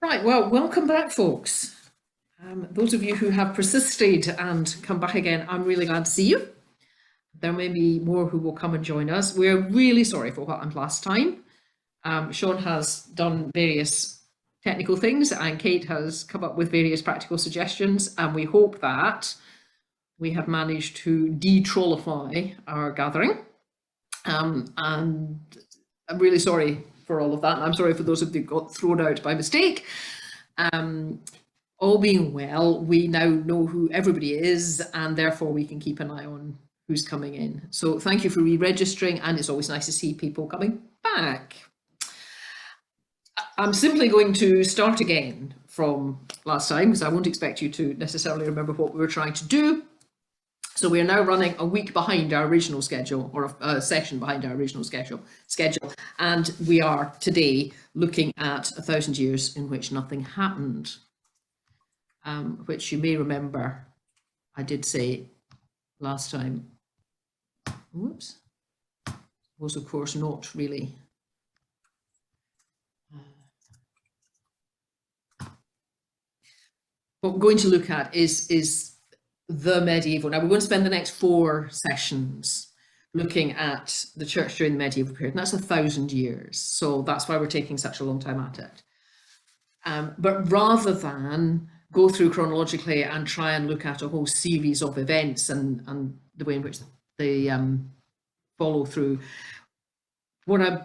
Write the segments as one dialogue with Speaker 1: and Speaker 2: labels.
Speaker 1: Right, well, welcome back, folks. Those of you who have persisted and come back again, I'm really glad to see you. There may be more who will come and join us. We're really sorry for what happened last time. Sean has done various technical things and Kate has come up with various practical suggestions, and we hope that we have managed to de-trollify our gathering. And I'm really sorry for all of that. And I'm sorry for those of you who got thrown out by mistake. All being well, we now know who everybody is, and therefore we can keep an eye on who's coming in. So thank you for re-registering, and it's always nice to see people coming back. I'm simply going to start again from last time, because I won't expect you to necessarily remember what we were trying to do. So we are now running a week behind our original schedule, or a session behind our original schedule, and we are today looking at 1,000 years in which nothing happened, which you may remember I did say last time. Whoops, was of course not really. What we're going to look at is the medieval. Now we're going to spend the next 4 sessions looking at the church during the medieval period, and that's 1,000 years. So that's why we're taking such a long time at it. But rather than go through chronologically and try and look at a whole series of events and the way in which they follow through, what I'm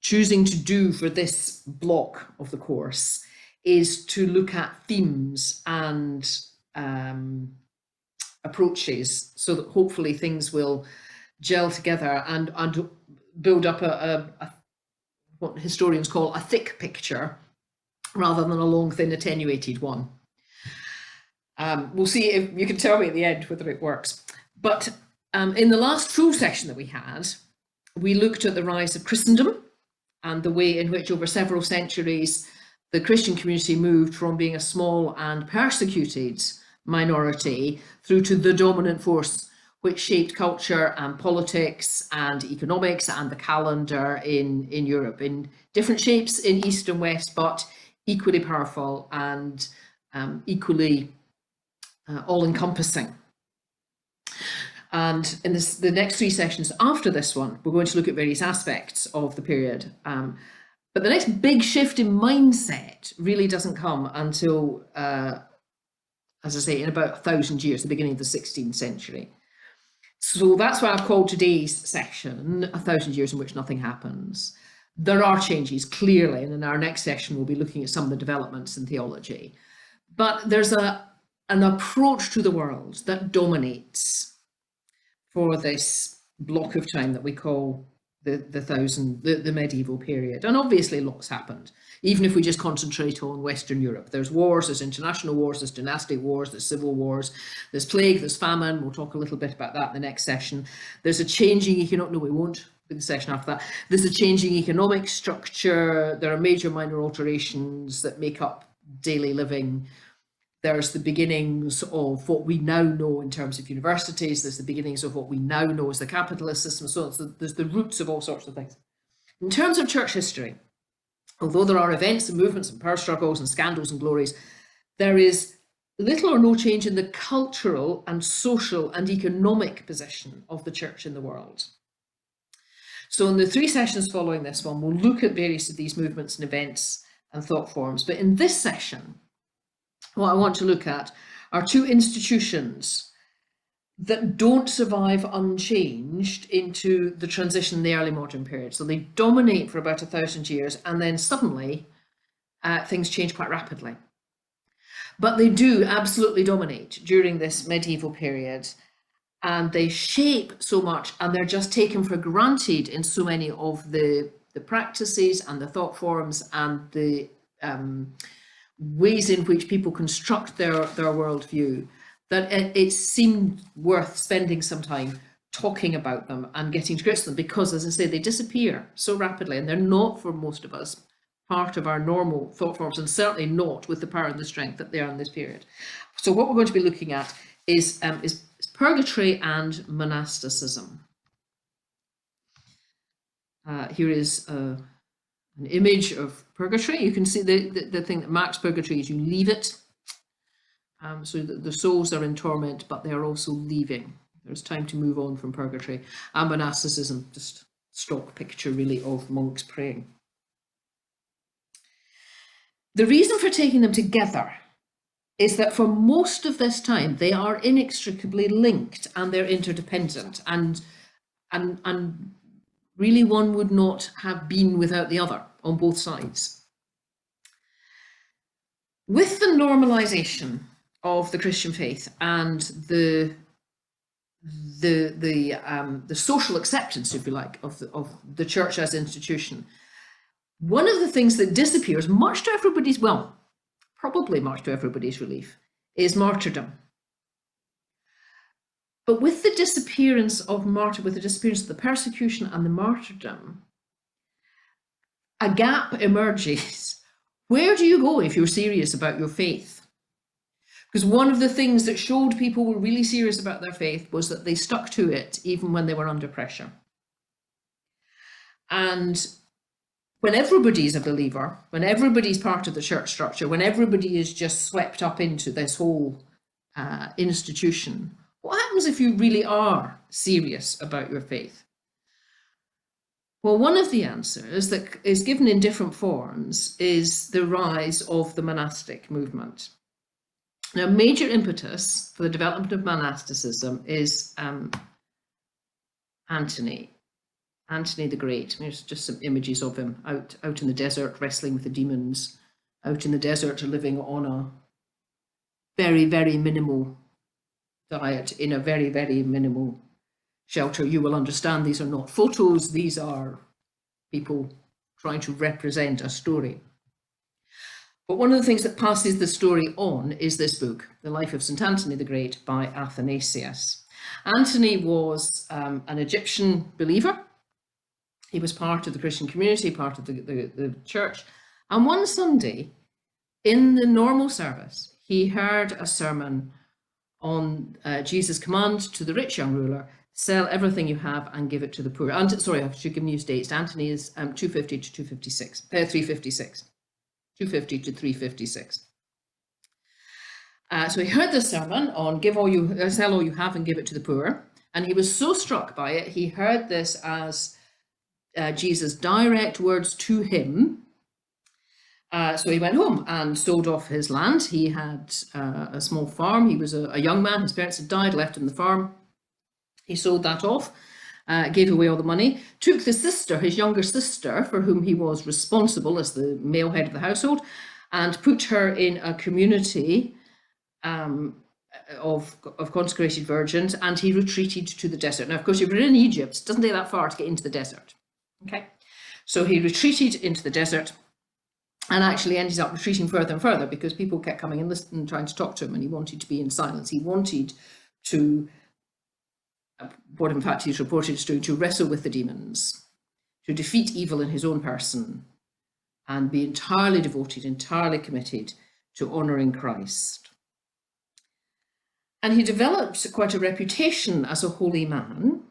Speaker 1: choosing to do for this block of the course is to look at themes and approaches, so that hopefully things will gel together and build up what historians call a thick picture rather than a long, thin, attenuated one. We'll see if you can tell me at the end whether it works. But in the last full session that we had, we looked at the rise of Christendom and the way in which over several centuries the Christian community moved from being a small and persecuted minority through to the dominant force which shaped culture and politics and economics and the calendar in Europe, in different shapes in East and West, but equally powerful and equally all-encompassing. And in the next 3 sessions after this one, we're going to look at various aspects of the period. But the next big shift in mindset really doesn't come until, as I say, in about 1,000 years, the beginning of the 16th century. So that's why I've called today's section 1,000 years in which nothing happens. There are changes, clearly, and in our next session we'll be looking at some of the developments in theology. But there's an approach to the world that dominates for this block of time that we call the medieval period. And obviously lots happened, even if we just concentrate on Western Europe. There's wars, there's international wars, there's dynastic wars, there's civil wars, there's plague, there's famine. We'll talk a little bit about that in the next session. There's a changing economic, no we won't, the session after that. There's a changing economic structure. There are major minor alterations that make up daily living. There's the beginnings of what we now know in terms of universities. There's the beginnings of what we now know as the capitalist system. So there's the roots of all sorts of things. In terms of church history, although there are events and movements and power struggles and scandals and glories, there is little or no change in the cultural and social and economic position of the church in the world. So in the 3 sessions following this one, we'll look at various of these movements and events and thought forms. But in this session, what I want to look at are 2 institutions that don't survive unchanged into the transition in the early modern period. So they dominate for about 1,000 years, and then suddenly things change quite rapidly. But they do absolutely dominate during this medieval period, and they shape so much, and they're just taken for granted in so many of the practices and the thought forms and the ways in which people construct their worldview, that it seemed worth spending some time talking about them and getting to grips with them, because, as I say, they disappear so rapidly, and they're not, for most of us, part of our normal thought forms, and certainly not with the power and the strength that they are in this period. So what we're going to be looking at is Purgatory and Monasticism. Here is a an image of purgatory. You can see the thing that marks purgatory is you leave it. So the souls are in torment, but they are also leaving. There's time to move on from purgatory. And monasticism, just stock picture really of monks praying. The reason for taking them together is that for most of this time, they are inextricably linked and they're interdependent. And really one would not have been without the other on both sides. With the normalization of the Christian faith and the social acceptance, if you like, of the church as institution, one of the things that disappears, much to everybody's, well, probably much to everybody's relief, is martyrdom. But with the disappearance of the persecution and the martyrdom, a gap emerges. Where do you go if you're serious about your faith? Because one of the things that showed people were really serious about their faith was that they stuck to it even when they were under pressure. And when everybody's a believer, when everybody's part of the church structure, when everybody is just swept up into this whole institution, what happens if you really are serious about your faith? Well, one of the answers that is given in different forms is the rise of the monastic movement. Now, a major impetus for the development of monasticism is Antony the Great. There's just some images of him out in the desert wrestling with the demons, out in the desert living on a very, very minimal diet in a very, very minimal shelter. You will understand these are not photos, these are people trying to represent a story. But one of the things that passes the story on is this book, The Life of St. Anthony the Great by Athanasius. Anthony was an Egyptian believer. He was part of the Christian community, part of the church. And one Sunday, in the normal service, he heard a sermon on Jesus' command to the rich young ruler, sell everything you have and give it to the poor. And sorry, I should give you dates. Anthony is 250 to 356. 250 to 356. So he heard the sermon on sell all you have and give it to the poor. And he was so struck by it, he heard this as Jesus' direct words to him. So he went home and sold off his land. He had a small farm. He was a young man. His parents had died, left him the farm. He sold that off, gave away all the money, took the sister, his younger sister, for whom he was responsible as the male head of the household, and put her in a community of consecrated virgins, and he retreated to the desert. Now, of course, if you're in Egypt, it doesn't take that far to get into the desert. Okay, so he retreated into the desert and actually ended up retreating further and further because people kept coming and listening and trying to talk to him, and he wanted to be in silence. He wanted to, what in fact he's reported as doing, to wrestle with the demons, to defeat evil in his own person, and be entirely devoted, entirely committed to honouring Christ. And he developed quite a reputation as a holy man.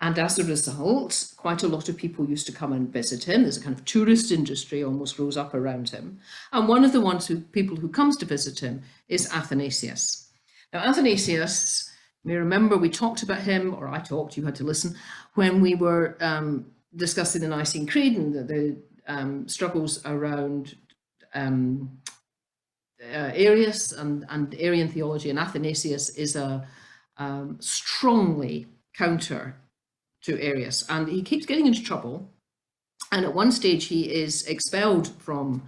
Speaker 1: And as a result, quite a lot of people used to come and visit him. There's a kind of tourist industry almost rose up around him. And one of the people who comes to visit him is Athanasius. Now, Athanasius, you may remember we talked about him, or I talked, you had to listen, when we were discussing the Nicene Creed and the struggles around Arius and Arian theology. And Athanasius is a strongly counter to Arius, and he keeps getting into trouble, and at one stage he is expelled from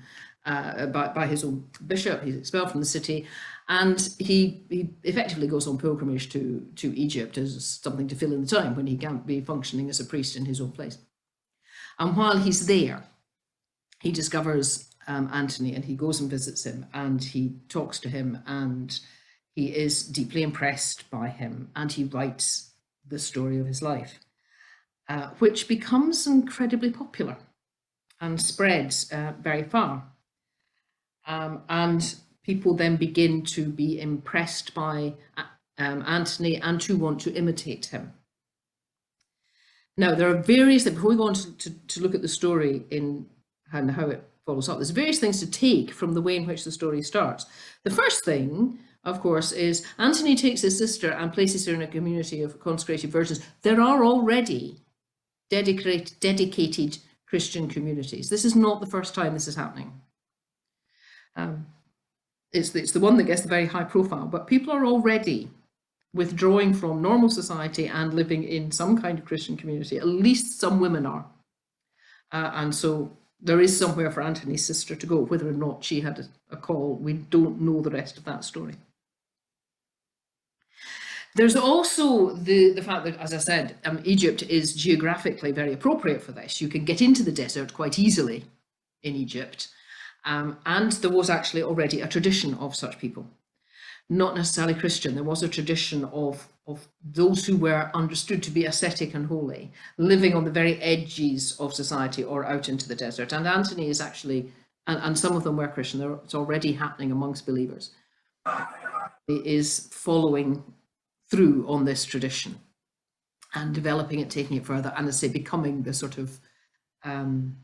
Speaker 1: by his own bishop. He's expelled from the city, and he effectively goes on pilgrimage to Egypt as something to fill in the time when he can't be functioning as a priest in his own place. And while he's there, he discovers Antony, and he goes and visits him, and he talks to him, and he is deeply impressed by him, and he writes the story of his life, which becomes incredibly popular and spreads very far. And people then begin to be impressed by Antony and to want to imitate him. Now, there are various, before we go on to look at the story in and how it follows up, there's various things to take from the way in which the story starts. The first thing, of course, is Anthony takes his sister and places her in a community of consecrated virgins. There are already dedicated Christian communities. This is not the first time this is happening. It's the one that gets the very high profile, but people are already withdrawing from normal society and living in some kind of Christian community. At least some women are. And so there is somewhere for Anthony's sister to go. Whether or not she had a call, we don't know the rest of that story. There's also the fact that, as I said, Egypt is geographically very appropriate for this. You can get into the desert quite easily in Egypt. And there was actually already a tradition of such people. Not necessarily Christian, there was a tradition of those who were understood to be ascetic and holy, living on the very edges of society or out into the desert. And Anthony is actually, and some of them were Christian, it's already happening amongst believers. He is following through on this tradition and developing it, taking it further, and as I say, becoming the sort of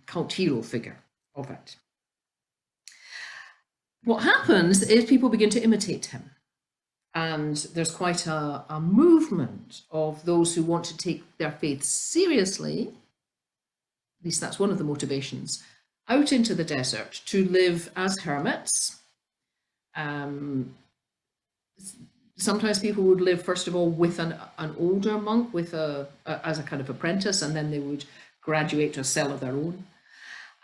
Speaker 1: cult hero figure of it. What happens is people begin to imitate him. And there's quite a movement of those who want to take their faith seriously, at least that's one of the motivations, out into the desert to live as hermits. Sometimes people would live, first of all, with an older monk, as a kind of apprentice, and then they would graduate to a cell of their own.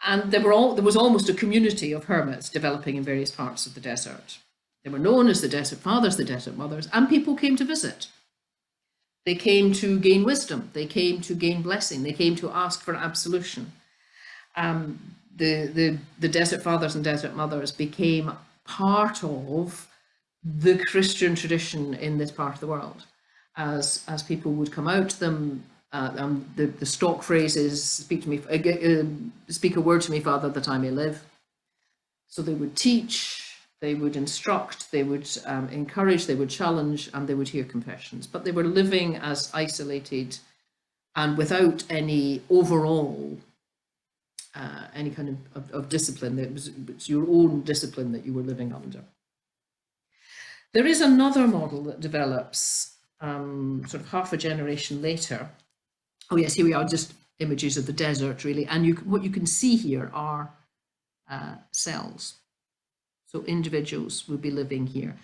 Speaker 1: And there was almost a community of hermits developing in various parts of the desert. They were known as the Desert Fathers, the Desert Mothers, and people came to visit. They came to gain wisdom. They came to gain blessing. They came to ask for absolution. The Desert Fathers and Desert Mothers became part of the Christian tradition in this part of the world. As people would come out to them, the stock phrase is, speak a word to me, Father, that I may live. So they would teach, they would instruct, they would encourage, they would challenge, and they would hear confessions. But they were living as isolated and without any overall, any kind of discipline. It was your own discipline that you were living under. There is another model that develops sort of half a generation later. Oh yes, here we are, just images of the desert really. And what you can see here are cells. So individuals would be living here.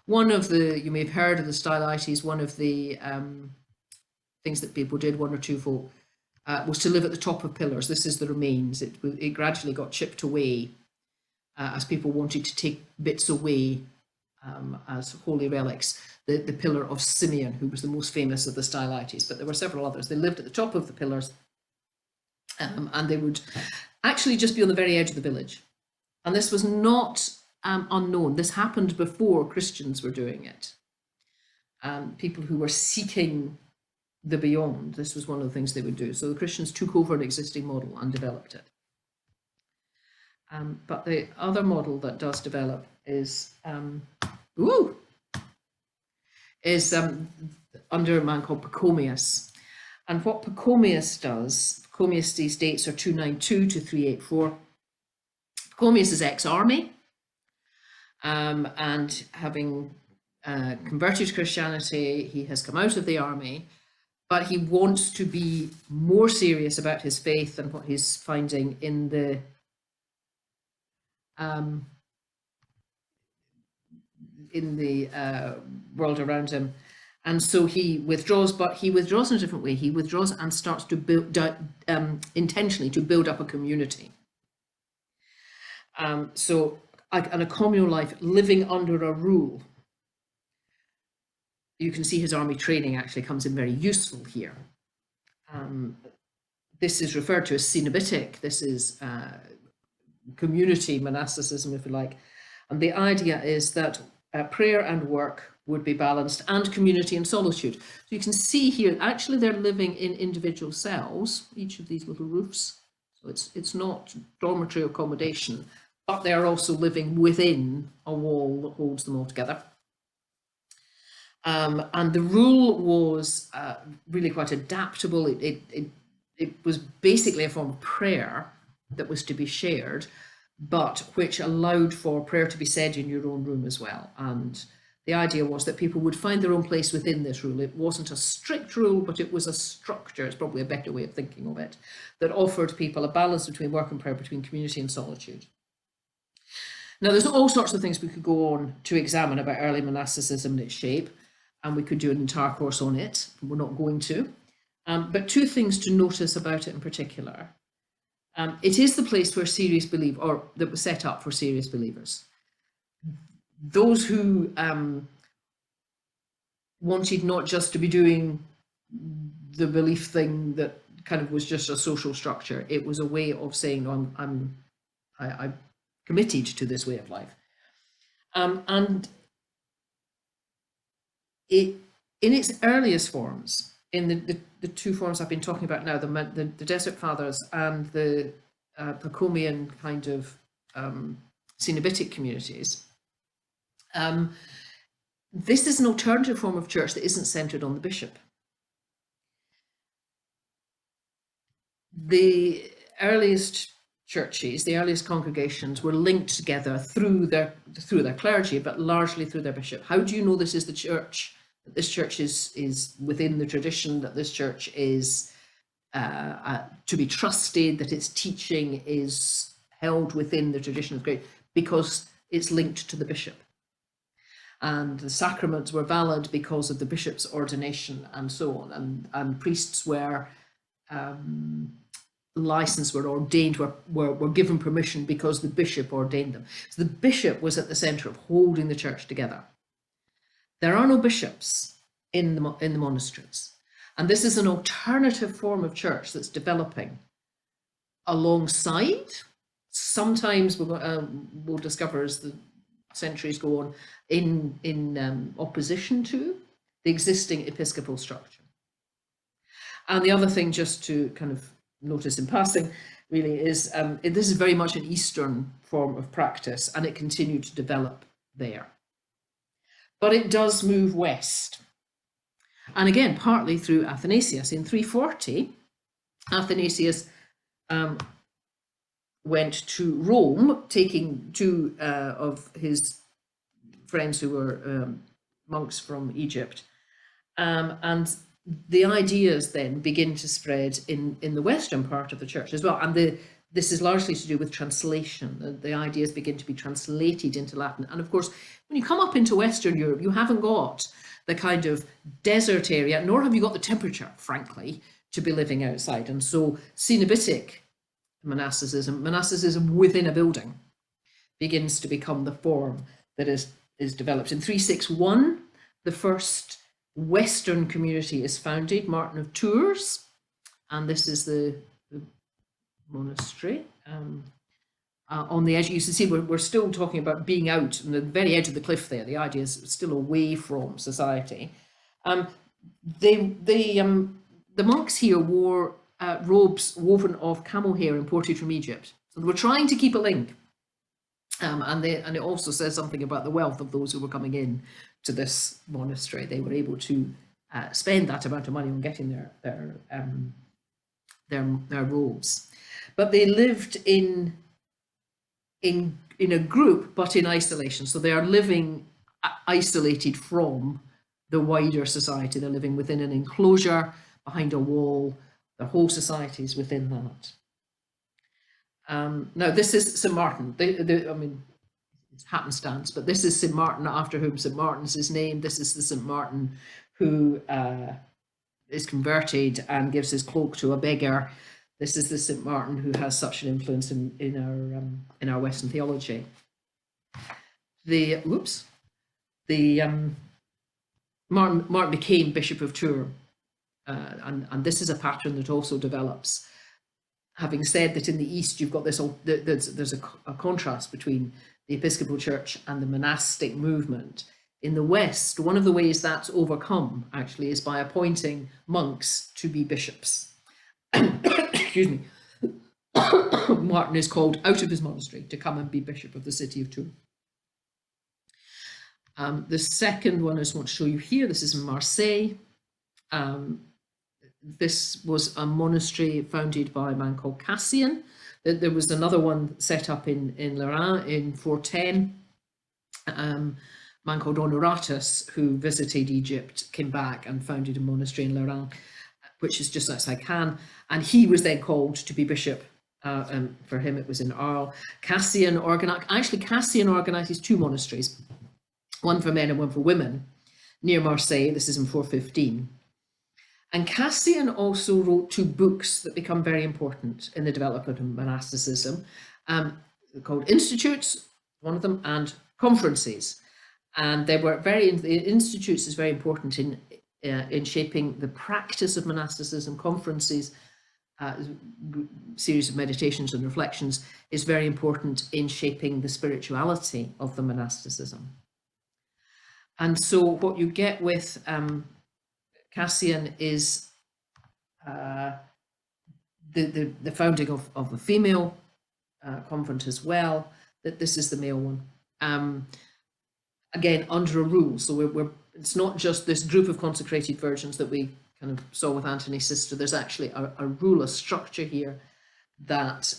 Speaker 1: One of the, you may have heard of the stylites, one of the things that people did, one or two folk, was to live at the top of pillars. This is the remains. It gradually got chipped away as people wanted to take bits away as holy relics. The pillar of Simeon, who was the most famous of the stylites, but there were several others. They lived at the top of the pillars, and they would actually just be on the very edge of the village. And this was not unknown. This happened before Christians were doing it. People who were seeking the beyond, this was one of the things they would do. So the Christians took over an existing model and developed it. But the other model that does develop is under a man called Pakomius. And what Pakomius does, Pakomius, these dates are 292 to 384. Pakomius is ex-army, and having converted to Christianity, he has come out of the army, but he wants to be more serious about his faith and what he's finding in the world around him. And so he withdraws, but he withdraws in a different way. He withdraws and starts to build, intentionally to build up a community. So a communal life, living under a rule. You can see his army training actually comes in very useful here. This is referred to as cenobitic. This is community monasticism, if you like. And the idea is that prayer and work would be balanced, and community and solitude. So you can see here, actually they're living in individual cells, each of these little roofs. So it's not dormitory accommodation, but they are also living within a wall that holds them all together. And the rule was really quite adaptable. It was basically a form of prayer that was to be shared, but which allowed for prayer to be said in your own room as well. And the idea was that people would find their own place within this rule. It wasn't a strict rule, but it was a structure, it's probably a better way of thinking of it, that offered people a balance between work and prayer, between community and solitude. Now, there's all sorts of things we could go on to examine about early monasticism and its shape, and we could do an entire course on it. We're not going to. But two things to notice about it in particular. It is the place where serious belief, or that was set up for serious believers. Those who wanted not just to be doing the belief thing that kind of was just a social structure. It was a way of saying, no, I'm committed to this way of life. And in its earliest forms, in the two forms I've been talking about now, the Desert Fathers and the Pakomian kind of Cenobitic communities, this is an alternative form of church that isn't centred on the bishop. The earliest churches, the earliest congregations were linked together through their clergy, but largely through their bishop. How do you know this is the church? That this church is within the tradition, that this church is to be trusted, that its teaching is held within the tradition of great, because it's linked to the bishop. And the sacraments were valid because of the bishop's ordination and so on. And priests were licensed, were ordained, were given permission because the bishop ordained them. So the bishop was at the centre of holding the church together. There are no bishops in the monasteries. And this is an alternative form of church that's developing alongside, sometimes we'll discover as the centuries go on, in opposition to the existing episcopal structure. And the other thing, just to kind of notice in passing, really, is this is very much an Eastern form of practice, and it continued to develop there. But it does move west. And again, partly through Athanasius. In 340, Athanasius went to Rome, taking two of his friends who were monks from Egypt. And the ideas then begin to spread in the western part of the church as well. And this is largely to do with translation. The ideas begin to be translated into Latin. And of course, when you come up into Western Europe, you haven't got the kind of desert area, nor have you got the temperature, frankly, to be living outside. And so Cenobitic monasticism within a building begins to become the form that is developed. In 361, the first Western community is founded, Martin of Tours, and this is the monastery. On the edge, you can see we're still talking about being out on the very edge of the cliff there. The idea is still away from society. The monks here wore robes woven of camel hair imported from Egypt. So they were trying to keep a link. And it also says something about the wealth of those who were coming in to this monastery. They were able to spend that amount of money on getting their robes. But they lived in a group, but in isolation. So they are living isolated from the wider society. They're living within an enclosure, behind a wall. The whole society is within that. Now, this is St. Martin. I mean, it's happenstance, but this is St. Martin, after whom St. Martin's is named. This is the St. Martin who is converted and gives his cloak to a beggar. This is the St. Martin who has such an influence in our Western theology. Martin became Bishop of Tours, and this is a pattern that also develops. Having said that, in the East you've got this, there's a contrast between the Episcopal Church and the monastic movement. In the West, one of the ways that's overcome actually is by appointing monks to be bishops. Excuse me. Martin is called out of his monastery to come and be bishop of the city of Tours. The second one I just want to show you here, this is in Marseilles. This was a monastery founded by a man called Cassian. There was another one set up in Lorraine in 410. A man called Honoratus, who visited Egypt, came back and founded a monastery in Lorraine, which is just outside Cannes. And he was then called to be bishop. And for him, it was in Arles. Cassian organizes two monasteries, one for men and one for women, near Marseille. This is in 415. And Cassian also wrote two books that become very important in the development of monasticism, called Institutes, one of them, and Conferences. And they were the Institutes is very important in shaping the practice of monasticism. Conferences, series of meditations and reflections, is very important in shaping the spirituality of the monasticism. And so what you get with Cassian is the founding of a female convent as well. That this is the male one. Again, under a rule. So it's not just this group of consecrated virgins that we kind of saw with Antony's sister. There's actually a rule, a structure here that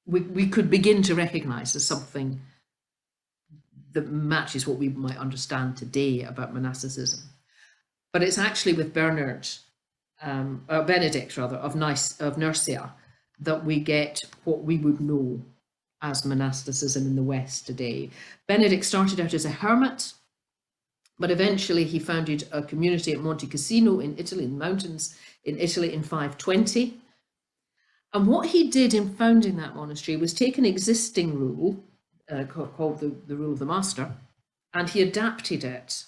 Speaker 1: we could begin to recognize as something that matches what we might understand today about monasticism. But it's actually with Benedict rather, of Nursia, that we get what we would know as monasticism in the West today. Benedict started out as a hermit, but eventually he founded a community at Monte Cassino in Italy, in the mountains in Italy, in 520. And what he did in founding that monastery was take an existing rule called the Rule of the Master, and he adapted it.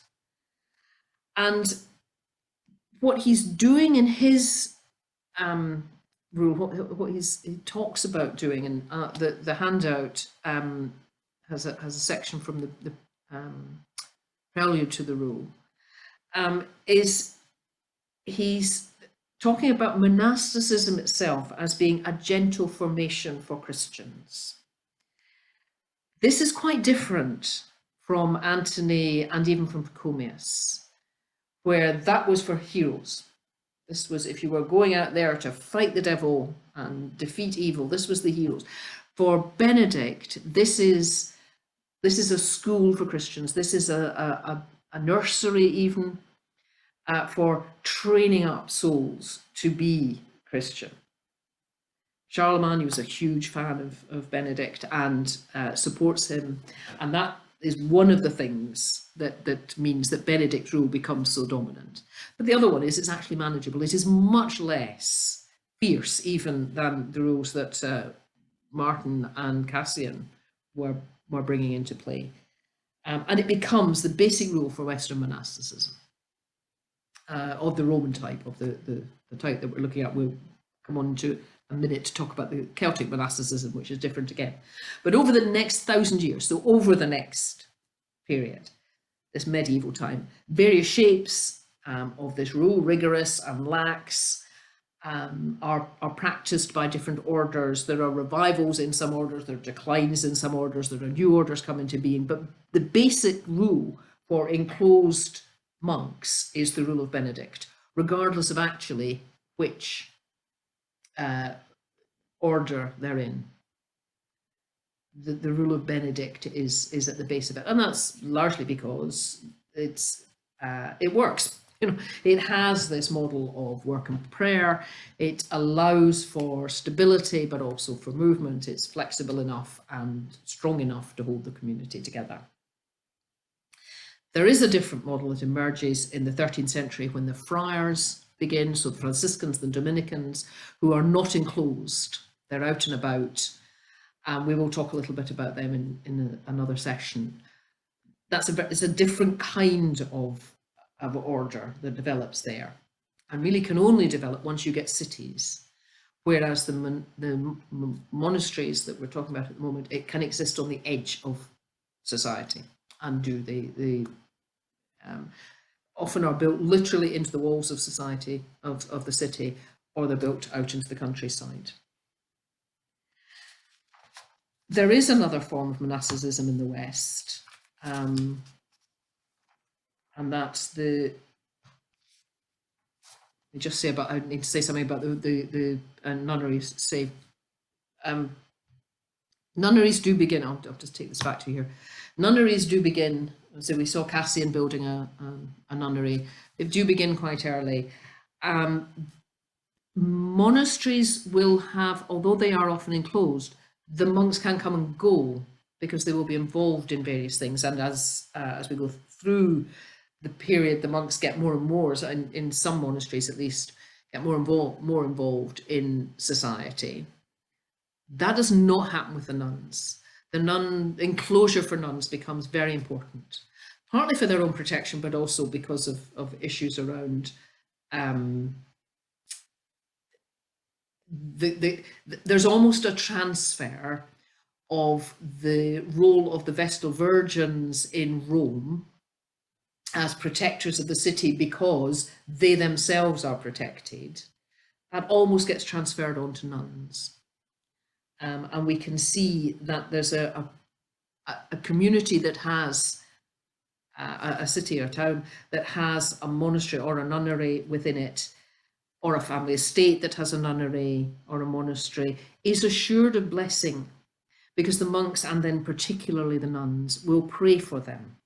Speaker 1: And what he's doing in his rule, what he talks about doing, and the handout has a section from the prelude to the rule, is he's talking about monasticism itself as being a gentle formation for Christians. This is quite different from Antony and even from Pakomius, where that was for heroes. This was if you were going out there to fight the devil and defeat evil, this was the heroes. For Benedict, this is a school for Christians. This is a nursery even for training up souls to be Christian. Charlemagne was a huge fan of Benedict and supports him, and that is one of the things that means that Benedict's rule becomes so dominant. But the other one is it's actually manageable. It is much less fierce even than the rules that Martin and Cassian were bringing into play. And it becomes the basic rule for Western monasticism of the Roman type, of the type that we're looking at. We'll come on to a minute to talk about the Celtic monasticism, which is different again. But over the next 1,000 years, so over the next period, this medieval time, various shapes of this rule, rigorous and lax, are practiced by different orders. There are revivals in some orders, there are declines in some orders, there are new orders come into being, but the basic rule for enclosed monks is the rule of Benedict, regardless of actually which order they're in. The rule of Benedict is at the base of it, and that's largely because it works. You know, it has this model of work and prayer. It allows for stability, but also for movement. It's flexible enough and strong enough to hold the community together. There is a different model that emerges in the 13th century when the friars begin, so the Franciscans, the Dominicans, who are not enclosed. They're out and about. And we will talk a little bit about them in another session. It's a different kind of order that develops there, and really can only develop once you get cities. Whereas the monasteries that we're talking about at the moment, it can exist on the edge of society and they often are built literally into the walls of society, of the city, or they're built out into the countryside. There is another form of monasticism in the West, and that's the, I just say about, I need to say something about the nunneries. Say, nunneries do begin, I'll just take this back to here. Nunneries do begin, so we saw Cassian building a nunnery. They do begin quite early. Monasteries will have, although they are often enclosed, the monks can come and go because they will be involved in various things. And as we go through the period, the monks get more and more, so in some monasteries at least, get more involved in society. That does not happen with the nuns. The nun enclosure for nuns becomes very important, partly for their own protection, but also because of issues around there's almost a transfer of the role of the Vestal Virgins in Rome as protectors of the city because they themselves are protected. That almost gets transferred onto nuns. And we can see that there's a community that has a city or town that has a monastery or a nunnery within it, or a family estate that has a nunnery or a monastery, is assured of blessing because the monks, and then particularly the nuns, will pray for them.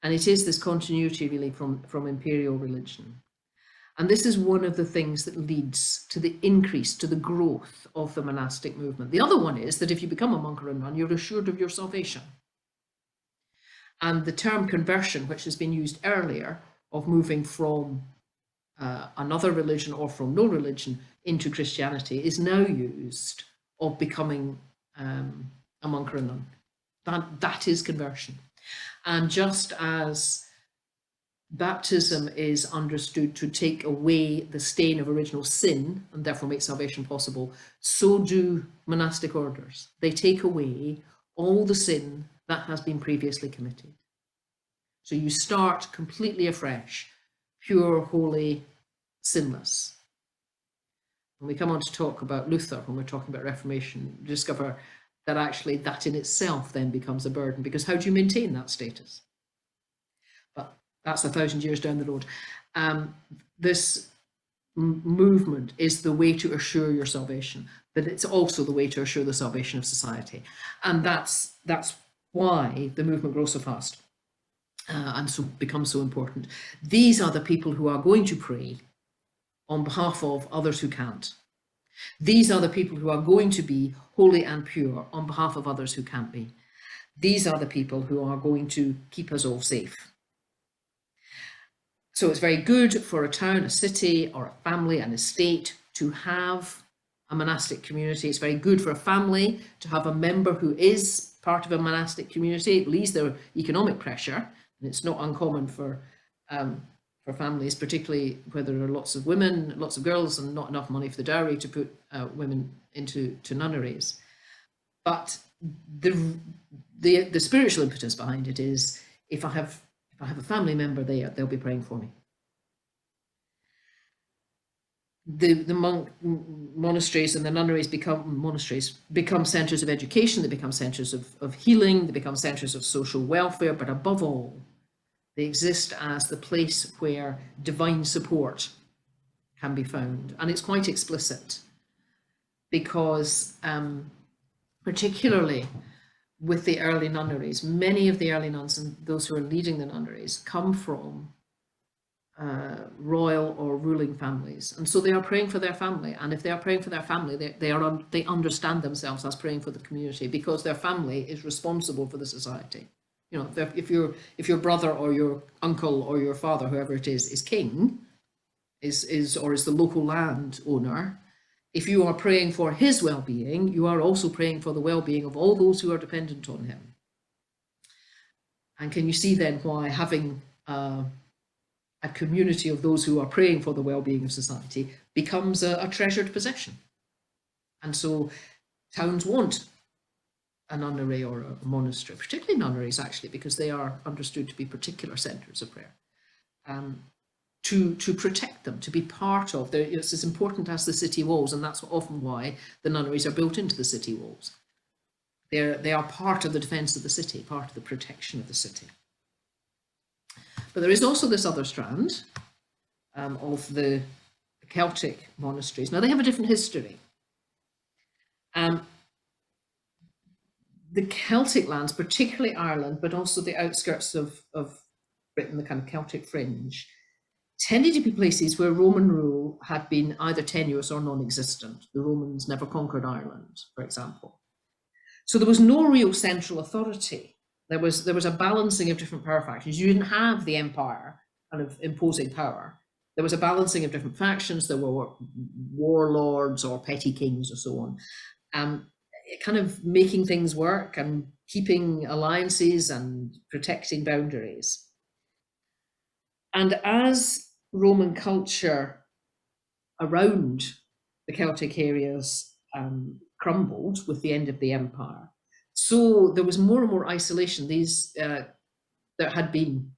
Speaker 1: And it is this continuity really from imperial religion. And this is one of the things that leads to the increase, to the growth of the monastic movement. The other one is that if you become a monk or a nun, you're assured of your salvation. And the term conversion, which has been used earlier, of moving from another religion or from no religion into Christianity, is now used of becoming a monk or a nun. That is conversion. And just as baptism is understood to take away the stain of original sin and therefore make salvation possible, so do monastic orders. They take away all the sin that has been previously committed. So you start completely afresh, pure, holy, sinless. When we come on to talk about Luther, when we're talking about Reformation, you discover that actually that in itself then becomes a burden, because how do you maintain that status? But that's 1,000 years down the road. This movement is the way to assure your salvation, but it's also the way to assure the salvation of society. And that's why the movement grows so fast and so becomes so important. These are the people who are going to pray on behalf of others who can't. These are the people who are going to be holy and pure on behalf of others who can't be. These are the people who are going to keep us all safe. So it's very good for a town, a city, or a family, an estate to have a monastic community. It's very good for a family to have a member who is part of a monastic community. It relieves their economic pressure, and it's not uncommon for families, particularly where there are lots of women, lots of girls, and not enough money for the dowry to put women into nunneries. But the spiritual impetus behind it is, if I have a family member there, they'll be praying for me. The monasteries and the nunneries become centres of education, they become centres of healing, they become centres of social welfare, but above all, they exist as the place where divine support can be found. And it's quite explicit because particularly with the early nunneries, many of the early nuns and those who are leading the nunneries come from royal or ruling families, and so they are praying for their family. And if they are praying for their family, they understand themselves as praying for the community, because their family is responsible for the society. You know, if your brother or your uncle or your father, whoever it is king, is the local land owner, if you are praying for his well-being, you are also praying for the well-being of all those who are dependent on him. And can you see then why having a community of those who are praying for the well-being of society becomes a treasured possession? And so towns want a nunnery or a monastery, particularly nunneries actually, because they are understood to be particular centres of prayer, to protect them, to be part of. It's as important as the city walls, and that's often why the nunneries are built into the city walls. They are part of the defence of the city, part of the protection of the city. But there is also this other strand of the Celtic monasteries. Now, they have a different history. The Celtic lands, particularly Ireland, but also the outskirts of Britain, the kind of Celtic fringe, tended to be places where Roman rule had been either tenuous or non-existent. The Romans never conquered Ireland, for example. So there was no real central authority. There was a balancing of different power factions. You didn't have the empire kind of imposing power. There was a balancing of different factions. There were warlords or petty kings or so on, kind of making things work and keeping alliances and protecting boundaries. And as Roman culture around the Celtic areas crumbled with the end of the empire, so there was more and more isolation. There had been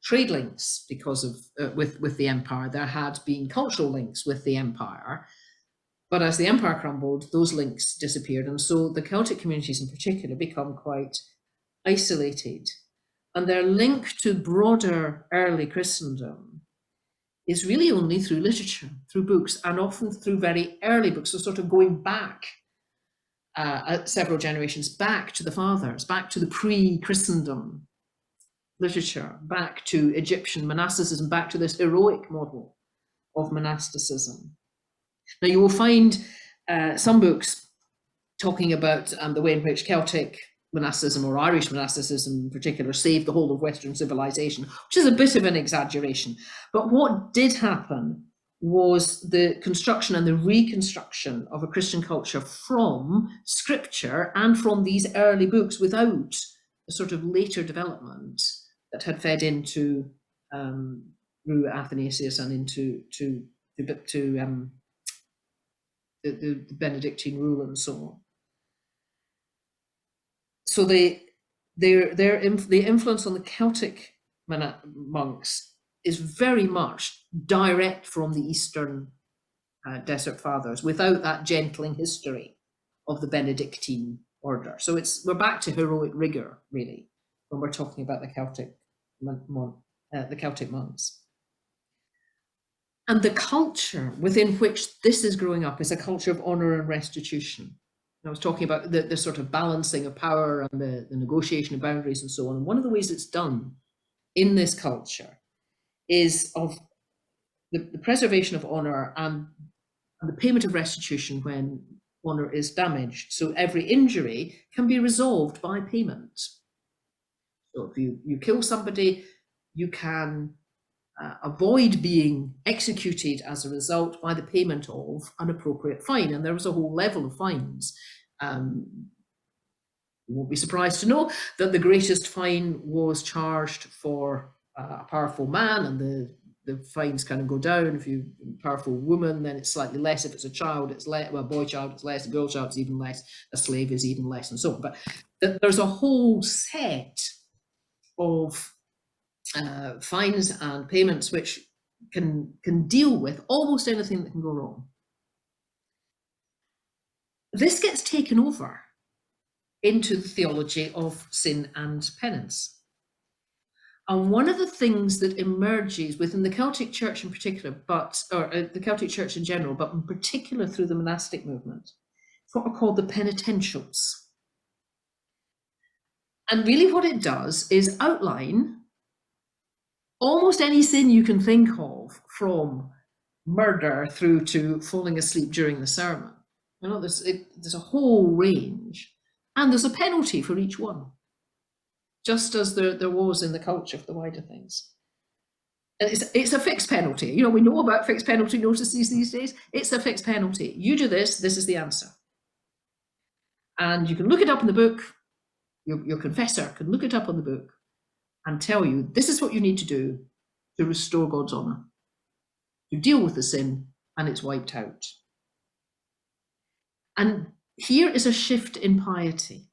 Speaker 1: trade links because of with the empire. There had been cultural links with the empire, but as the empire crumbled, those links disappeared, and so the Celtic communities in particular become quite isolated, and their link to broader early Christendom is really only through literature, through books, and often through very early books, so sort of going back several generations, back to the fathers, back to the pre-Christendom literature, back to Egyptian monasticism, back to this heroic model of monasticism. Now, you will find some books talking about the way in which Celtic monasticism, or Irish monasticism in particular, saved the whole of Western civilization, which is a bit of an exaggeration. But what did happen was the construction and the reconstruction of a Christian culture from scripture and from these early books, without a sort of later development that had fed into through Athanasius and into the Benedictine rule and so on. So the influence on the Celtic monks is very much direct from the Eastern Desert Fathers, without that gentling history of the Benedictine order. So we're back to heroic rigor, really, when we're talking about the Celtic monks. And the culture within which this is growing up is a culture of honor and restitution. I was talking about the sort of balancing of power and the negotiation of boundaries and so on. And one of the ways it's done in this culture is of the preservation of honor and the payment of restitution when honor is damaged. So every injury can be resolved by payment. So if you kill somebody, you can avoid being executed as a result by the payment of an appropriate fine. And there was a whole level of fines. You won't be surprised to know that the greatest fine was charged for a powerful man, and the fines kind of go down. If you're a powerful woman, then it's slightly less. If it's a child, it's less. Well, a boy child, it's less. A girl child, it's even less. A slave is even less, and so on. But there's a whole set of fines and payments which can deal with almost anything that can go wrong. This gets taken over into the theology of sin and penance. And one of the things that emerges within the Celtic Church in particular, the Celtic Church in general, but in particular through the monastic movement, is what are called the Penitentials. And really what it does is outline almost any sin you can think of, from murder through to falling asleep during the sermon. You know, there's a whole range, and there's a penalty for each one, just as there was in the culture of the wider things. And it's a fixed penalty. You know, we know about fixed penalty notices these days. It's a fixed penalty. You do this, this is the answer. And you can look it up in the book. Your confessor can look it up on the book and tell you, this is what you need to do to restore God's honor, to deal with the sin, and it's wiped out. And here is a shift in piety.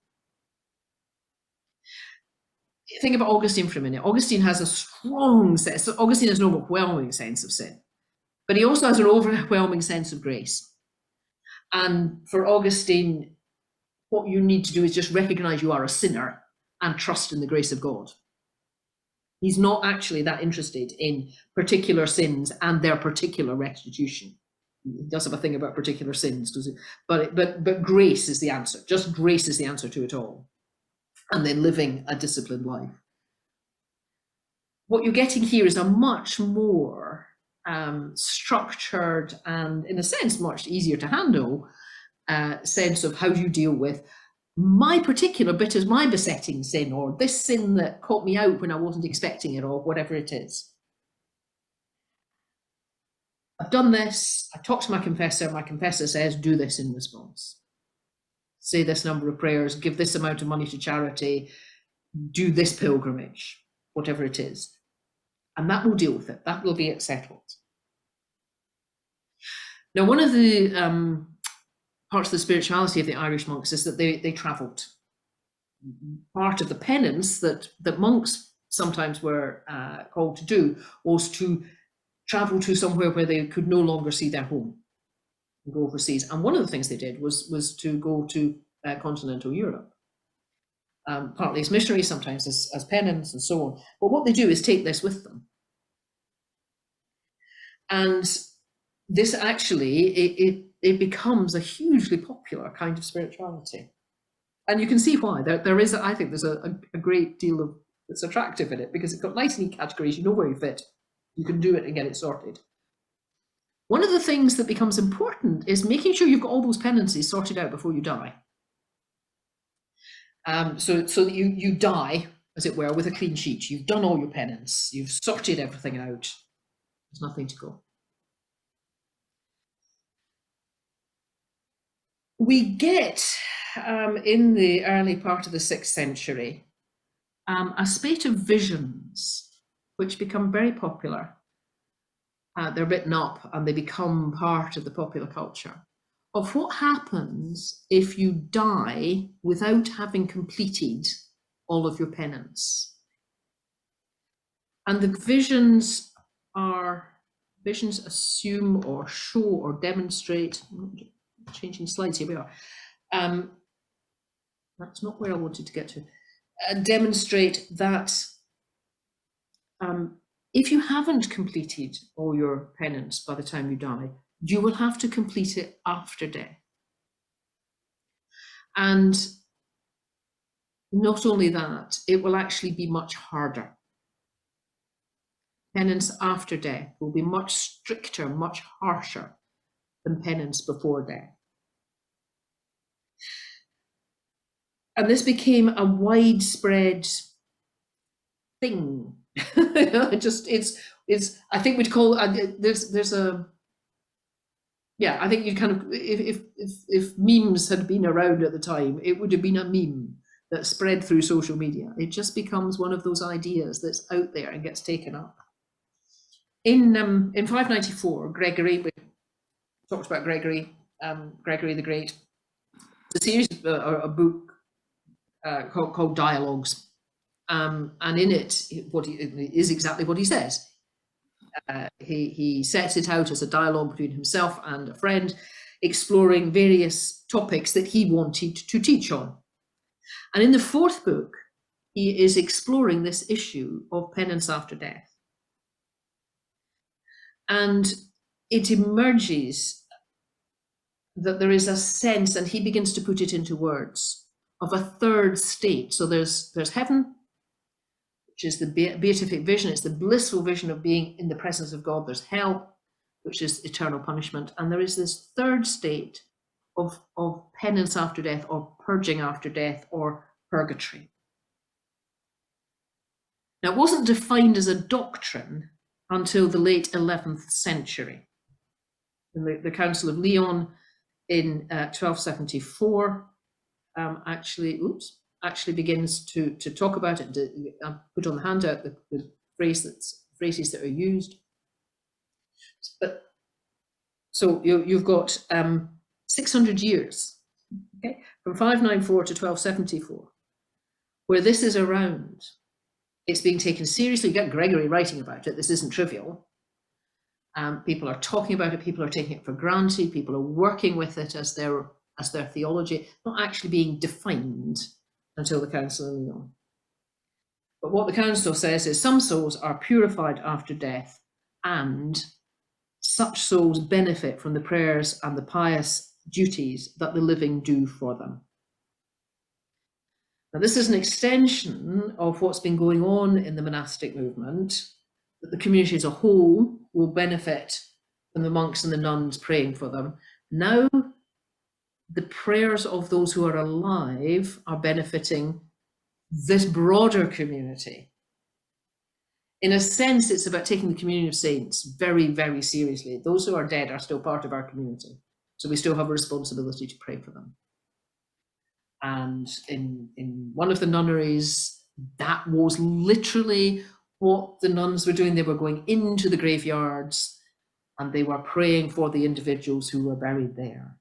Speaker 1: Think about Augustine for a minute. Augustine has a strong sense. So Augustine has an overwhelming sense of sin, but he also has an overwhelming sense of grace. And for Augustine, what you need to do is just recognize you are a sinner and trust in the grace of God. He's not actually that interested in particular sins and their particular restitution. He does have a thing about particular sins, does it? But grace is the answer. Just grace is the answer to it all. And then living a disciplined life. What you're getting here is a much more structured and, in a sense, much easier to handle sense of how do you deal with my particular bit is my besetting sin, or this sin that caught me out when I wasn't expecting it, or whatever it is. I've done this, I talked to my confessor says do this in response. Say this number of prayers, give this amount of money to charity, do this pilgrimage, whatever it is. And that will deal with it, that will be it settled. Now, one of the parts of the spirituality of the Irish monks is that they travelled. Part of the penance that monks sometimes were called to do was to travel to somewhere where they could no longer see their home and go overseas. And one of the things they did was to go to continental Europe, partly as missionaries, sometimes as penance and so on. But what they do is take this with them. And this actually, it becomes a hugely popular kind of spirituality. And you can see why. There is, I think there's a great deal of, it's attractive in it because it's got nice neat categories, you know where you fit, you can do it and get it sorted. One of the things that becomes important is making sure you've got all those penances sorted out before you die. So that you die, as it were, with a clean sheet. You've done all your penance, you've sorted everything out, there's nothing to go. We get, in the early part of the 6th century, a Spate of Visions, which become very popular. They're written up and they become part of the popular culture, of what happens if you die without having completed all of your penance. And the visions assume or show or demonstrate, changing slides, here we are. That's not where I wanted to get to. Demonstrate that if you haven't completed all your penance by the time you die, you will have to complete it after death. And not only that, it will actually be much harder. Penance after death will be much stricter, much harsher than penance before death. And this became a widespread thing. It's I think we'd call there's a, yeah, I think you kind of, if memes had been around at the time, it would have been a meme that spread through social media. It just becomes one of those ideas that's out there and gets taken up. In 594, Gregory, we talked about Gregory the Great, a series of a book called Dialogues, and in it, it is exactly what he says. He sets it out as a dialogue between himself and a friend, exploring various topics that he wanted to teach on. And in the 4th book, he is exploring this issue of penance after death. And it emerges that there is a sense, and he begins to put it into words, of a 3rd state. So there's heaven, which is the beatific vision. It's the blissful vision of being in the presence of God. There's hell, which is eternal punishment. And there is this 3rd state of penance after death, or purging after death, or purgatory. Now, it wasn't defined as a doctrine until the late 11th century. In the Council of Lyon in 1274 actually begins to talk about it. I'll put on the handout the phrases that are used. But so you've got 600 years, okay, from 594 to 1274, where this is around. It's being taken seriously. You get Gregory writing about it. This isn't trivial. People are talking about it. People are taking it for granted. People are working with it as their as their theology, not actually being defined until the Council of Lyon. But what the Council says is some souls are purified after death, and such souls benefit from the prayers and the pious duties that the living do for them. Now, this is an extension of what's been going on in the monastic movement, that the community as a whole will benefit from the monks and the nuns praying for them. Now, the prayers of those who are alive are benefiting this broader community. In a sense, it's about taking the communion of saints very, very seriously. Those who are dead are still part of our community, so we still have a responsibility to pray for them. And in one of the nunneries, that was literally what the nuns were doing. They were going into the graveyards and they were praying for the individuals who were buried there.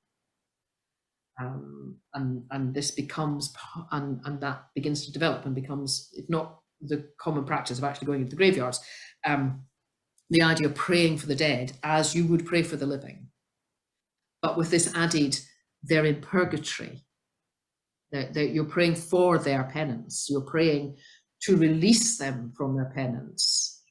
Speaker 1: And this becomes, and that begins to develop and becomes, if not the common practice of actually going into the graveyards, the idea of praying for the dead as you would pray for the living. But with this added, they're in purgatory. You're praying for their penance. You're praying to release them from their penance.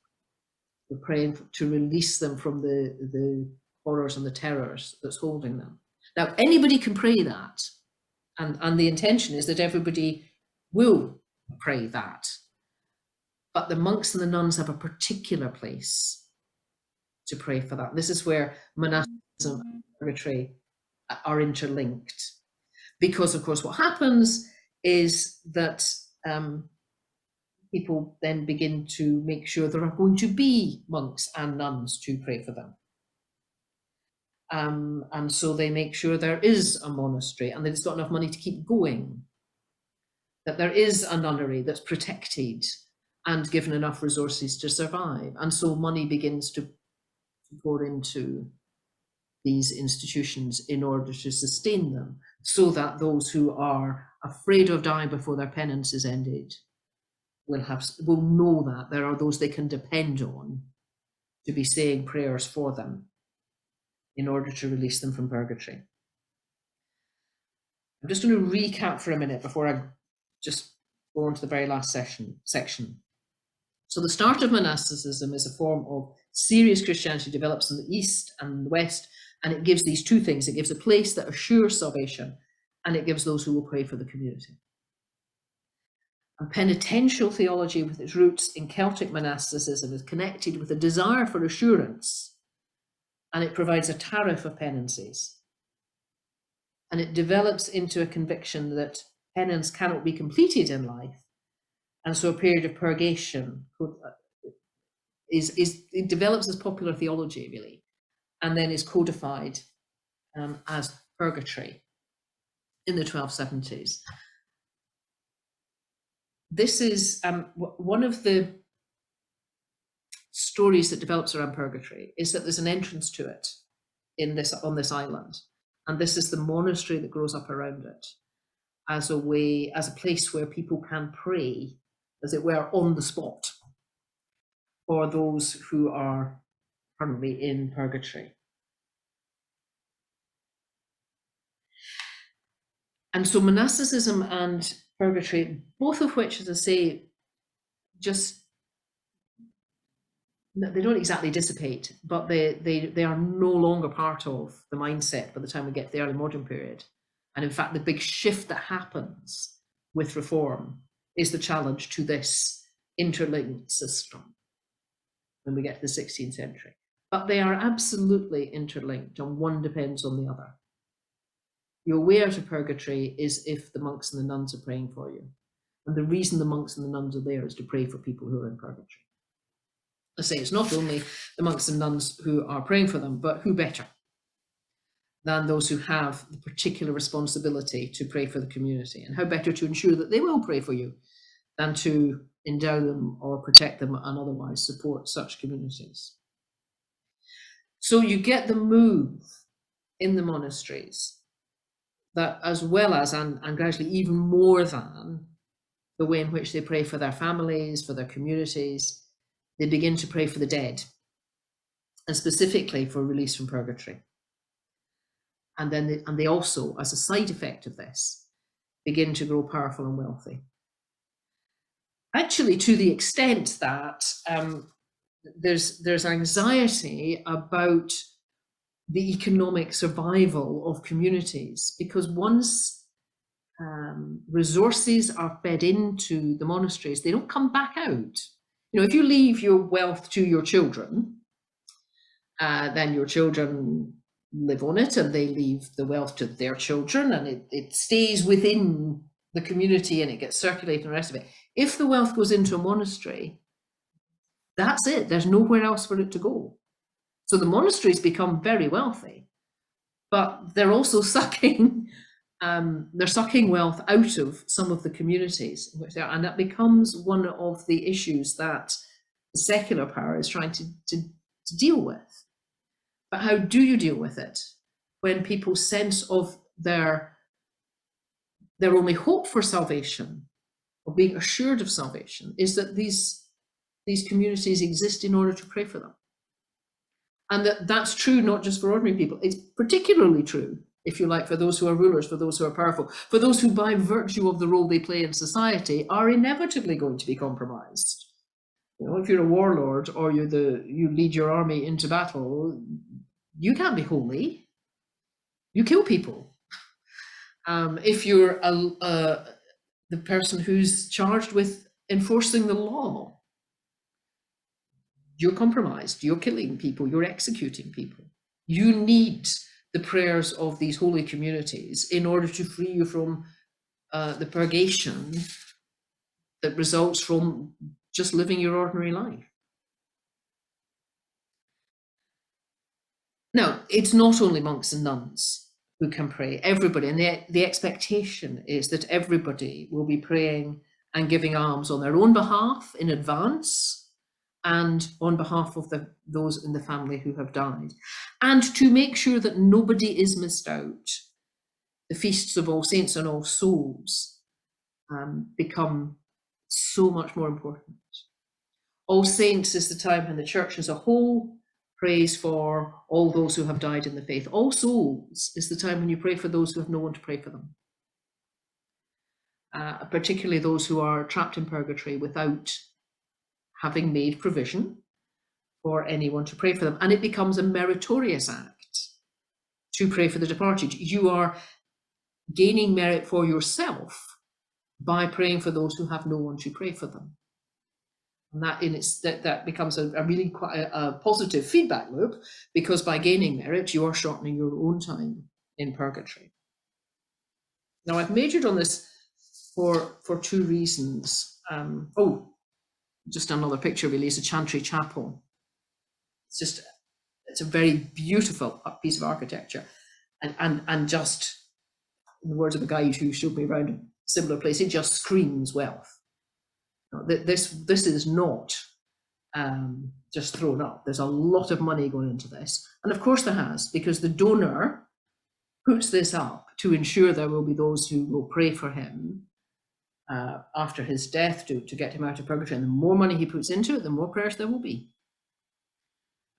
Speaker 1: You're praying to release them from the horrors and the terrors that's holding them. Now, anybody can pray that, and the intention is that everybody will pray that. But the monks and the nuns have a particular place to pray for that. This is where monasticism and purgatory are interlinked. Because, of course, what happens is that people then begin to make sure there are going to be monks and nuns to pray for them. And so they make sure there is a monastery and that it's got enough money to keep going, that there is a nunnery that's protected and given enough resources to survive. And so money begins to pour into these institutions in order to sustain them, so that those who are afraid of dying before their penance is ended will know that there are those they can depend on to be saying prayers for them in order to release them from purgatory. I'm just going to recap for a minute before I just go on to the very last section. So the start of monasticism is a form of serious Christianity, develops in the East and the West, and it gives these two things. It gives a place that assures salvation, and it gives those who will pray for the community. And penitential theology, with its roots in Celtic monasticism, is connected with a desire for assurance, and it provides a tariff of penances. And it develops into a conviction that penance cannot be completed in life, and so a period of purgation it develops as popular theology, really, and then is codified as purgatory in the 1270s. This is one of the stories that develops around purgatory, is that there's an entrance to it on this island, and this is the monastery that grows up around it as a place where people can pray, as it were, on the spot for those who are currently in purgatory. And so monasticism and purgatory, both of which, as I say, they don't exactly dissipate, but they are no longer part of the mindset by the time we get to the early modern period. And in fact, the big shift that happens with reform is the challenge to this interlinked system when we get to the 16th century. But they are absolutely interlinked, and one depends on the other. Your way out of purgatory is if the monks and the nuns are praying for you. And the reason the monks and the nuns are there is to pray for people who are in purgatory. I say it's not only the monks and nuns who are praying for them, but who better than those who have the particular responsibility to pray for the community? And how better to ensure that they will pray for you than to endow them or protect them and otherwise support such communities. So you get the move in the monasteries that, as well as, and gradually even more than, the way in which they pray for their families, for their communities, they begin to pray for the dead, and specifically for release from purgatory. and then they also, as a side effect of this, begin to grow powerful and wealthy. Actually, to the extent that there's anxiety about the economic survival of communities, because once resources are fed into the monasteries, they don't come back out. You know, if you leave your wealth to your children, then your children live on it, and they leave the wealth to their children, and it stays within the community and it gets circulated and the rest of it. If the wealth goes into a monastery, that's it. There's nowhere else for it to go. So the monasteries become very wealthy, but they're also sucking wealth out of some of the communities in which they are, and that becomes one of the issues that the secular power is trying to deal with. But how do you deal with it when people's sense of their only hope for salvation, or being assured of salvation, is that these communities exist in order to pray for them? And that's true not just for ordinary people. It's particularly true, if you like, for those who are rulers, for those who are powerful, for those who, by virtue of the role they play in society, are inevitably going to be compromised. You know, if you're a warlord or you lead your army into battle, you can't be holy. You kill people. If you're the person who's charged with enforcing the law, you're compromised, you're killing people, you're executing people. You need the prayers of these holy communities in order to free you from the purgation that results from just living your ordinary life. Now, it's not only monks and nuns who can pray, everybody, and the expectation is that everybody will be praying and giving alms on their own behalf in advance, and on behalf of those in the family who have died, and to make sure that nobody is missed out. The feasts of All Saints and All Souls become so much more important. All Saints is the time when the church as a whole prays for all those who have died in the faith. All Souls is the time when you pray for those who have no one to pray for them, particularly those who are trapped in purgatory without having made provision for anyone to pray for them. And it becomes a meritorious act to pray for the departed. You are gaining merit for yourself by praying for those who have no one to pray for them. And that becomes a really quite a positive feedback loop, because by gaining merit, you are shortening your own time in purgatory. Now, I've majored on this for two reasons. Just another picture really is a chantry chapel. It's a very beautiful piece of architecture, and just, in the words of a guide who showed me around a similar place, it just screams wealth. This is not just thrown up. There's a lot of money going into this, and of course there has, because the donor puts this up to ensure there will be those who will pray for him after his death to get him out of purgatory. And the more money he puts into it, the more prayers there will be,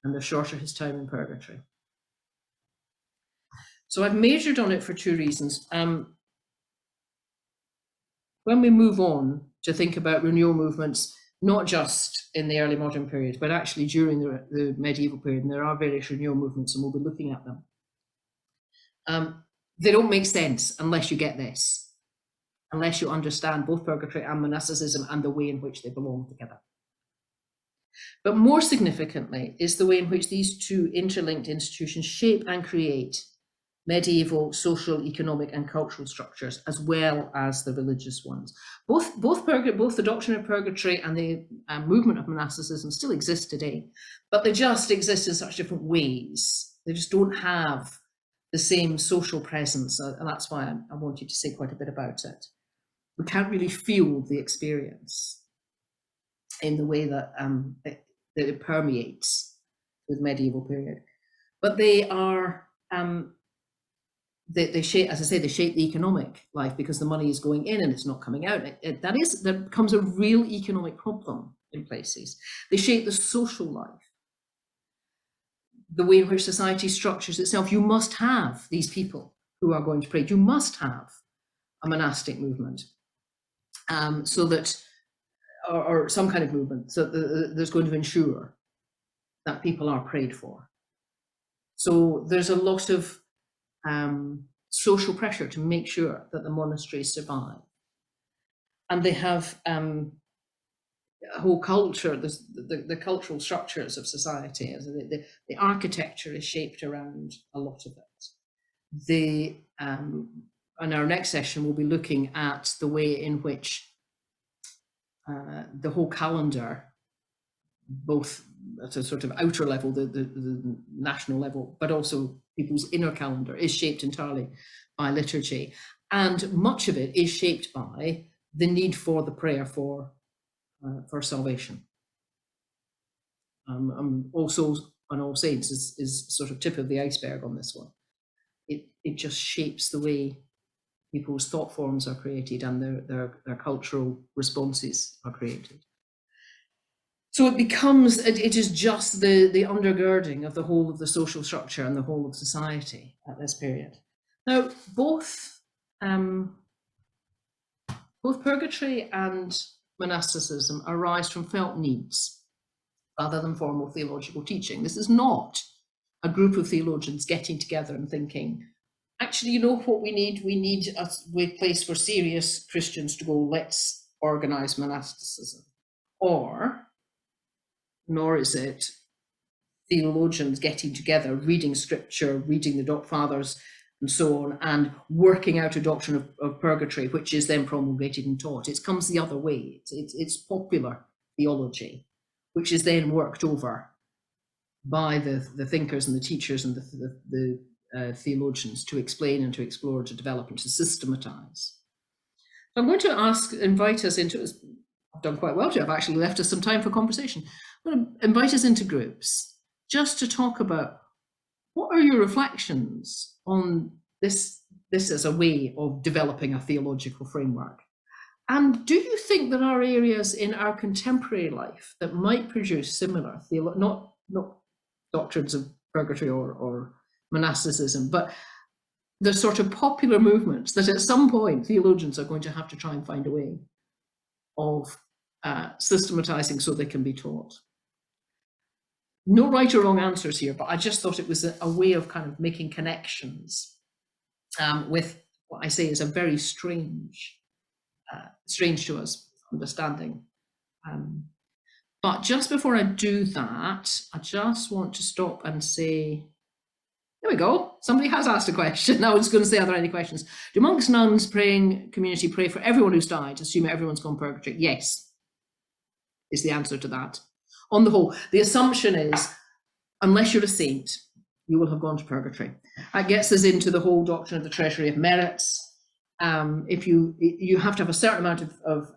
Speaker 1: and the shorter his time in purgatory. So I've majored on it for two reasons. When we move on to think about renewal movements, not just in the early modern period, but actually during the medieval period, and there are various renewal movements, and we'll be looking at them. They don't make sense unless you get this, unless you understand both purgatory and monasticism and the way in which they belong together. But more significantly is the way in which these two interlinked institutions shape and create medieval social, economic, and cultural structures, as well as the religious ones. Both the doctrine of purgatory and the movement of monasticism still exist today, but they just exist in such different ways. They just don't have the same social presence, and that's why I wanted to say quite a bit about it. We can't really feel the experience in the way that it permeates the medieval period. But they are, they shape, as I say, they shape the economic life, because the money is going in and it's not coming out. That becomes a real economic problem in places. They shape the social life. the way in which society structures itself. You must have these people who are going to pray. You must have a monastic movement, so that, or some kind of movement, so that there's going to ensure that people are prayed for. So there's a lot of social pressure to make sure that the monasteries survive. And they have a whole culture, the cultural structures of society, the architecture is shaped around a lot of it. In our next session, we'll be looking at the way in which the whole calendar, both at a sort of outer level, the national level, but also people's inner calendar, is shaped entirely by liturgy. And much of it is shaped by the need for the prayer for salvation. Also, on All Saints is sort of tip of the iceberg on this one. It just shapes the way people's thought forms are created and their cultural responses are created. So it becomes, it is just the undergirding of the whole of the social structure and the whole of society at this period. Now, both Purgatory and Monasticism arise from felt needs rather than formal theological teaching. This is not a group of theologians getting together and thinking, actually, you know what we need? We need a place for serious Christians to go, let's organize monasticism. Nor is it theologians getting together, reading scripture, reading the doc fathers and so on, and working out a doctrine of purgatory, which is then promulgated and taught. It comes the other way. It's popular theology, which is then worked over by the thinkers and the teachers and the theologians to explain and to explore, to develop and to systematize. So I'm going to invite us into, I've done quite well to have actually left us some time for conversation. I'm going to invite us into groups just to talk about what are your reflections on this as a way of developing a theological framework. And do you think there are areas in our contemporary life that might produce similar, not doctrines of purgatory or monasticism, but the sort of popular movements that at some point theologians are going to have to try and find a way of systematizing so they can be taught? No right or wrong answers here, but I just thought it was a way of kind of making connections with what I say is a very strange to us understanding. But just before I do that, I just want to stop and say, there we go. Somebody has asked a question. I was going to say, are there any questions? Do monks, nuns, praying community pray for everyone who's died, assuming everyone's gone purgatory? Yes, is the answer to that. On the whole, the assumption is, unless you're a saint, you will have gone to purgatory. That gets us into the whole doctrine of the Treasury of Merits. If you have to have a certain amount of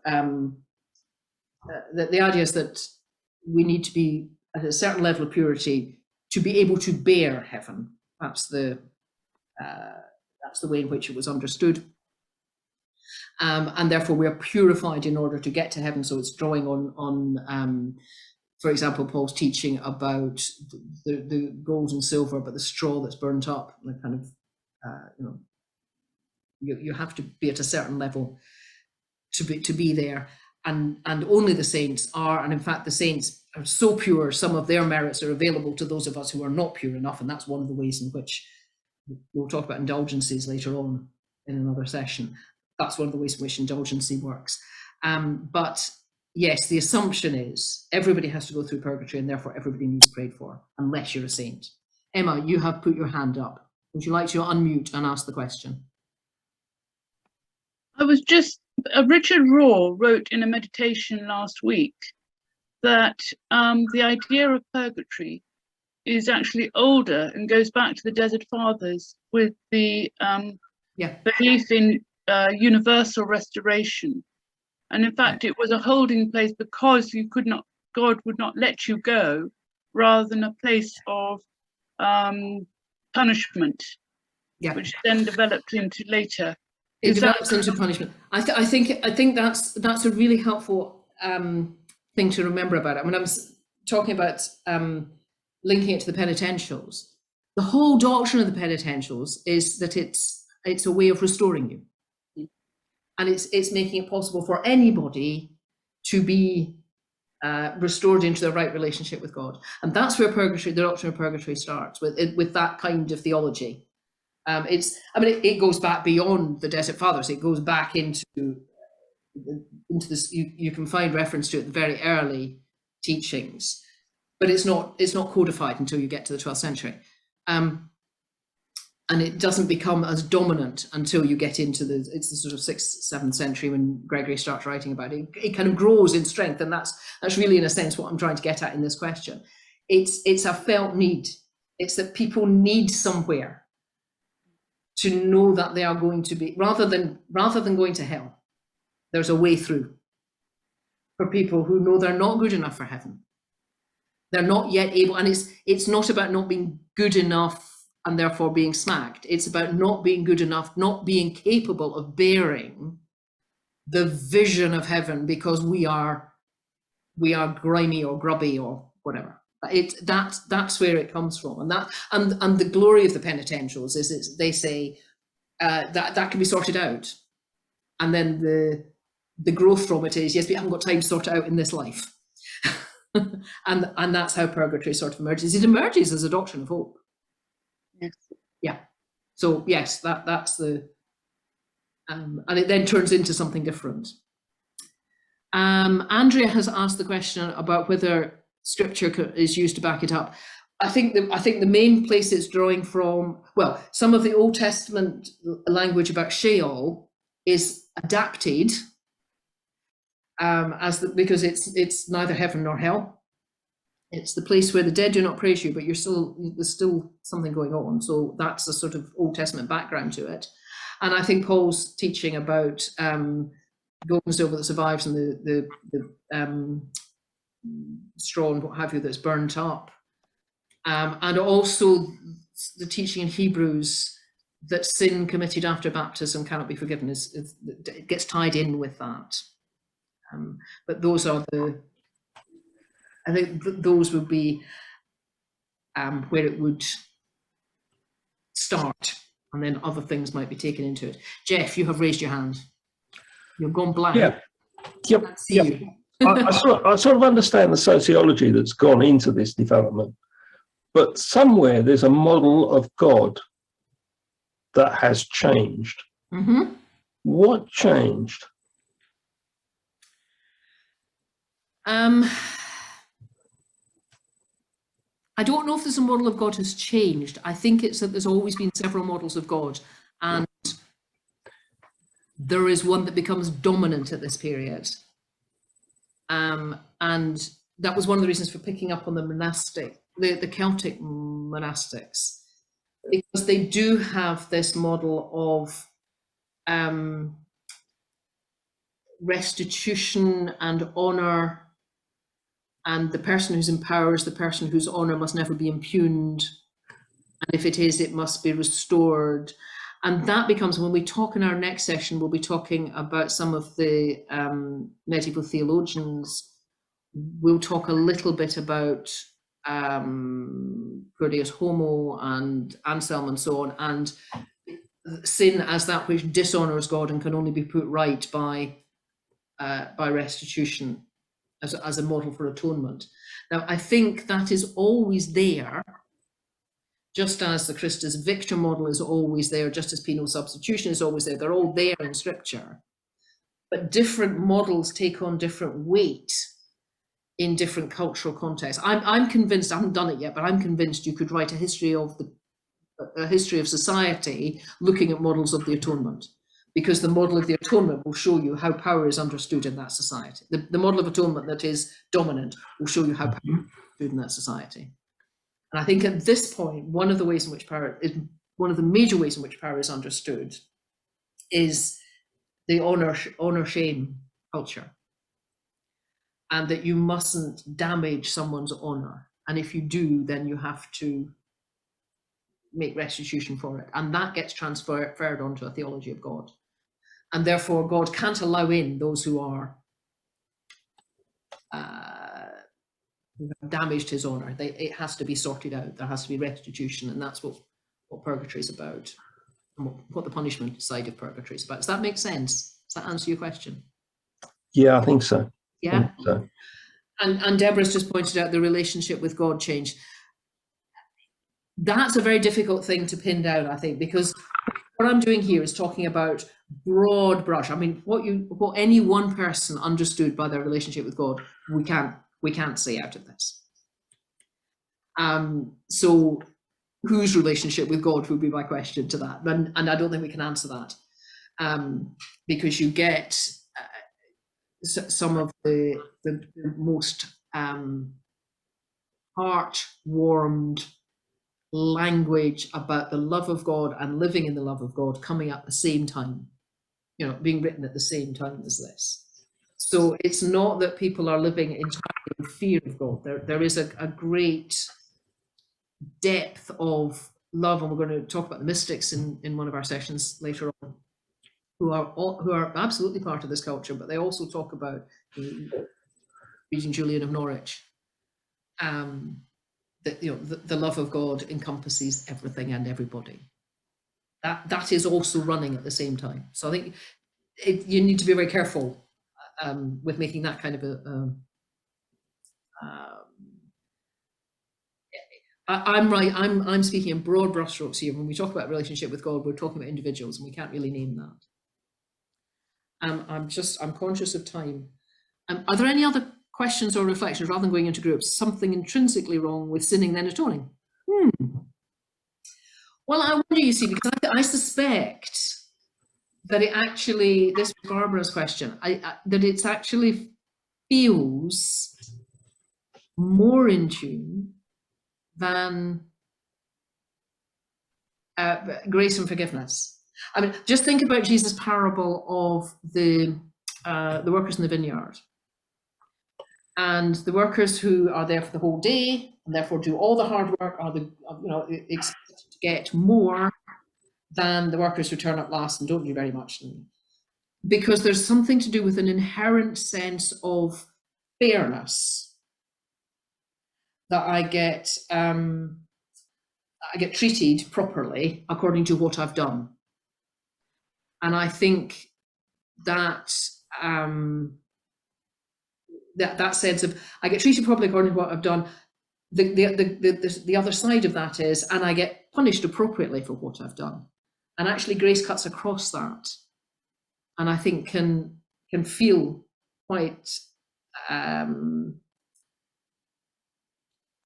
Speaker 1: the idea is that we need to be at a certain level of purity to be able to bear heaven. That's the way in which it was understood. And therefore we are purified in order to get to heaven. So it's drawing on for example, Paul's teaching about the gold and silver, but the straw that's burnt up, the kind of, you have to be at a certain level to be there. And only the saints are, and in fact, the saints are so pure, some of their merits are available to those of us who are not pure enough. And that's one of the ways in which we'll talk about indulgences later on in another session. That's one of the ways in which indulgency works. But yes, the assumption is everybody has to go through purgatory and therefore everybody needs prayed for, unless you're a saint. Emma, you have put your hand up. Would you like to unmute and ask the question?
Speaker 2: Richard Raw wrote in a meditation last week that the idea of purgatory is actually older and goes back to the Desert Fathers with the belief in universal restoration. And in fact, it was a holding place because God would not let you go, rather than a place of punishment, which then developed into later.
Speaker 1: It develops into punishment. I think that's a really helpful thing to remember about it. When I was talking about linking it to the penitentials, the whole doctrine of the penitentials is that it's a way of restoring you. And it's making it possible for anybody to be restored into the right relationship with God. And that's where purgatory, the doctrine of purgatory, starts with that kind of theology. It goes back beyond the Desert Fathers. It goes back into this. You can find reference to it in the very early teachings, but it's not codified until you get to the 12th century. And it doesn't become as dominant until you get into the sort of 6th, 7th century when Gregory starts writing about it. It kind of grows in strength, and that's really, in a sense, what I'm trying to get at in this question. It's a felt need. It's that people need somewhere to know that they are going to be, rather than going to hell, there's a way through for people who know they're not good enough for heaven. They're not yet able, and it's not about not being good enough and therefore being smacked. It's about not being good enough, not being capable of bearing the vision of heaven because we are grimy or grubby or whatever. That's where it comes from, and the glory of the penitentials is they say that can be sorted out, and then the growth from it is, yes, we haven't got time to sort it out in this life. and that's how purgatory sort of emerges. It emerges as a doctrine of hope.
Speaker 2: Yes.
Speaker 1: Yeah. So yes, that's the and it then turns into something different. Andrea has asked the question about whether scripture is used to back it up. I think the main place it's drawing from, well, some of the Old Testament language about Sheol is adapted because it's neither heaven nor hell. It's the place where the dead do not praise you, but there's still something going on. So that's a sort of Old Testament background to it. And I think Paul's teaching about gold and silver that survives and the straw and what have you that's burnt up. And also the teaching in Hebrews that sin committed after baptism cannot be forgiven. It gets tied in with that. But those are I think those would be where it would start, and then other things might be taken into it. Jeff, you have raised your hand. You've gone blank.
Speaker 3: Yeah. Yep.
Speaker 1: I see you.
Speaker 3: I sort of understand the sociology that's gone into this development, but somewhere there's a model of God that has changed.
Speaker 1: Mm-hmm.
Speaker 3: What changed?
Speaker 1: I don't know if there's a model of God has changed. I think it's that there's always been several models of God, and there is one that becomes dominant at this period. And that was one of the reasons for picking up on the monastic, the Celtic monastics, because they do have this model of restitution and honour, and the person who's in power is the person whose honour must never be impugned, and if it is, it must be restored. And that becomes, when we talk in our next session, we'll be talking about some of the medieval theologians. We'll talk a little bit about Proteus Homo and Anselm and so on, and sin as that which dishonours God and can only be put right by restitution as a model for atonement. Now, I think that is always there, just as the Christus Victor model is always there, just as penal substitution is always there. They're all there in Scripture, but different models take on different weight in different cultural contexts. I'm convinced, I haven't done it yet, but I'm convinced you could write a history of society looking at models of the atonement, because the model of the atonement will show you how power is understood in that society. The model of atonement that is dominant will show you how power is understood in that society. And I think at this point, one of the major ways in which power is understood is the honor shame culture, and that you mustn't damage someone's honor, and if you do, then you have to make restitution for it, and that gets transferred onto a theology of God, and therefore God can't allow in those who are damaged his honour. It has to be sorted out. There has to be restitution, and that's what purgatory is about, and what the punishment side of purgatory is about. Does that make sense? Does that answer your question?
Speaker 3: Yeah, I think so.
Speaker 1: Yeah.
Speaker 3: I think so.
Speaker 1: And Deborah's just pointed out the relationship with God changed. That's a very difficult thing to pin down, I think, because what I'm doing here is talking about broad brush. I mean, what any one person understood by their relationship with God, we can't say out of this. So whose relationship with God would be my question to that, and I don't think we can answer that, because you get some of the most heart-warmed language about the love of God and living in the love of God coming at the same time, being written at the same time as this. So it's not that people are living entirely in fear of God. There is a great depth of love, and we're going to talk about the mystics in one of our sessions later on, who are absolutely part of this culture, but they also talk about Regent Julian of Norwich. That the love of God encompasses everything and everybody. That is also running at the same time. So I think you need to be very careful with making that kind of I'm right. I'm speaking in broad brushstrokes here. When we talk about relationship with God, we're talking about individuals, and we can't really name that. I'm conscious of time. Are there any other questions or reflections, rather than going into groups? Something intrinsically wrong with sinning then atoning? Well, I wonder, you see, because I suspect that it actually, this was Barbara's question, that it actually feels more in tune than grace and forgiveness. I mean, just think about Jesus' parable of the workers in the vineyard. And the workers who are there for the whole day and therefore do all the hard work are expected to get more than the workers who turn up last and don't do very much. Because there's something to do with an inherent sense of fairness that I get treated properly according to what I've done. And I think that that sense of I get treated properly according to what I've done, the other side of that is, and I get punished appropriately for what I've done. And actually grace cuts across that, and I think can feel quite, I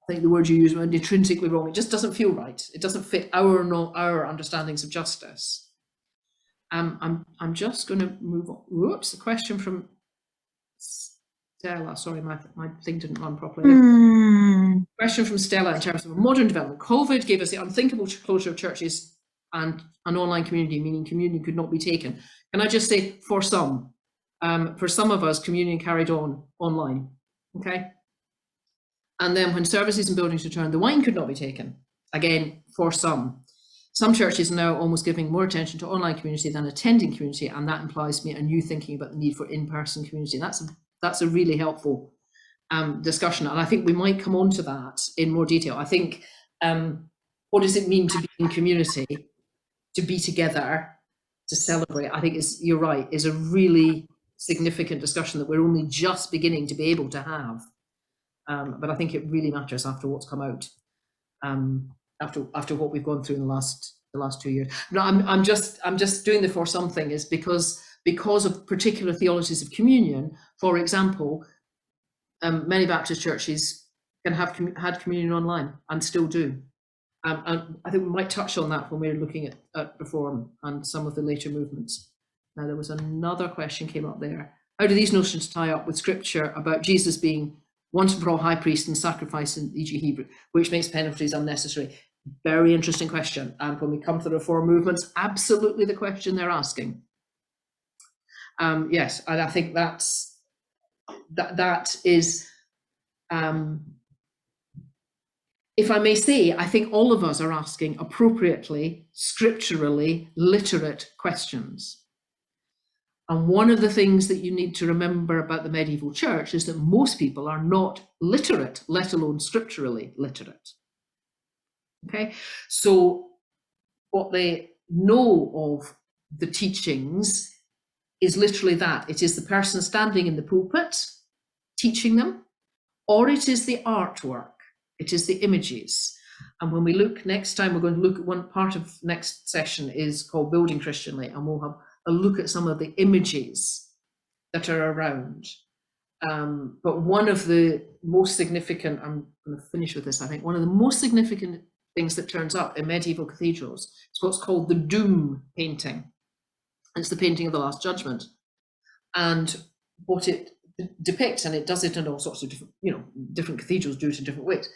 Speaker 1: think the word you use, intrinsically wrong. It just doesn't feel right. It doesn't fit our understandings of justice. I'm just going to move on. Whoops, a question from Stella. Sorry, my thing didn't run properly. Question from Stella in terms of modern development. COVID gave us the unthinkable closure of churches and an online community, meaning communion could not be taken. Can I just say, for some of us, communion carried on online, okay? And then when services and buildings returned, the wine could not be taken, again, for some. Some churches are now almost giving more attention to online community than attending community, and that implies me a new thinking about the need for in-person community. That's a really helpful discussion, and I think we might come on to that in more detail. I think, what does it mean to be in community, to be together, to celebrate? I think you're right, is a really significant discussion that we're only just beginning to be able to have. But I think it really matters after what's come out, after what we've gone through in the last 2 years. No, I'm just doing the for something is because of particular theologies of communion. For example, many Baptist churches can have had communion online and still do. And I think we might touch on that when we're looking at reform and some of the later movements. Now, there was another question came up there. How do these notions tie up with scripture about Jesus being once and for all high priest and sacrifice in e.g. Hebrew, which makes penalties unnecessary? Very interesting question. And when we come to the reform movements, absolutely the question they're asking. Yes, and I think that is, if I may say, I think all of us are asking appropriately, scripturally literate questions. And one of the things that you need to remember about the medieval church is that most people are not literate, let alone scripturally literate. Okay, so what they know of the teachings is literally that. It is the person standing in the pulpit teaching them, or it is the artwork, it is the images. And when we look next time, we're going to look at one part of next session is called Building Christianly, and we'll have a look at some of the images that are around. But one of the most significant, I'm going to finish with this, I think, one of the most significant things that turns up in medieval cathedrals is what's called the Doom painting. It's the painting of the Last Judgment. And what it depicts, and it does it in all sorts of different, different cathedrals do it in different ways.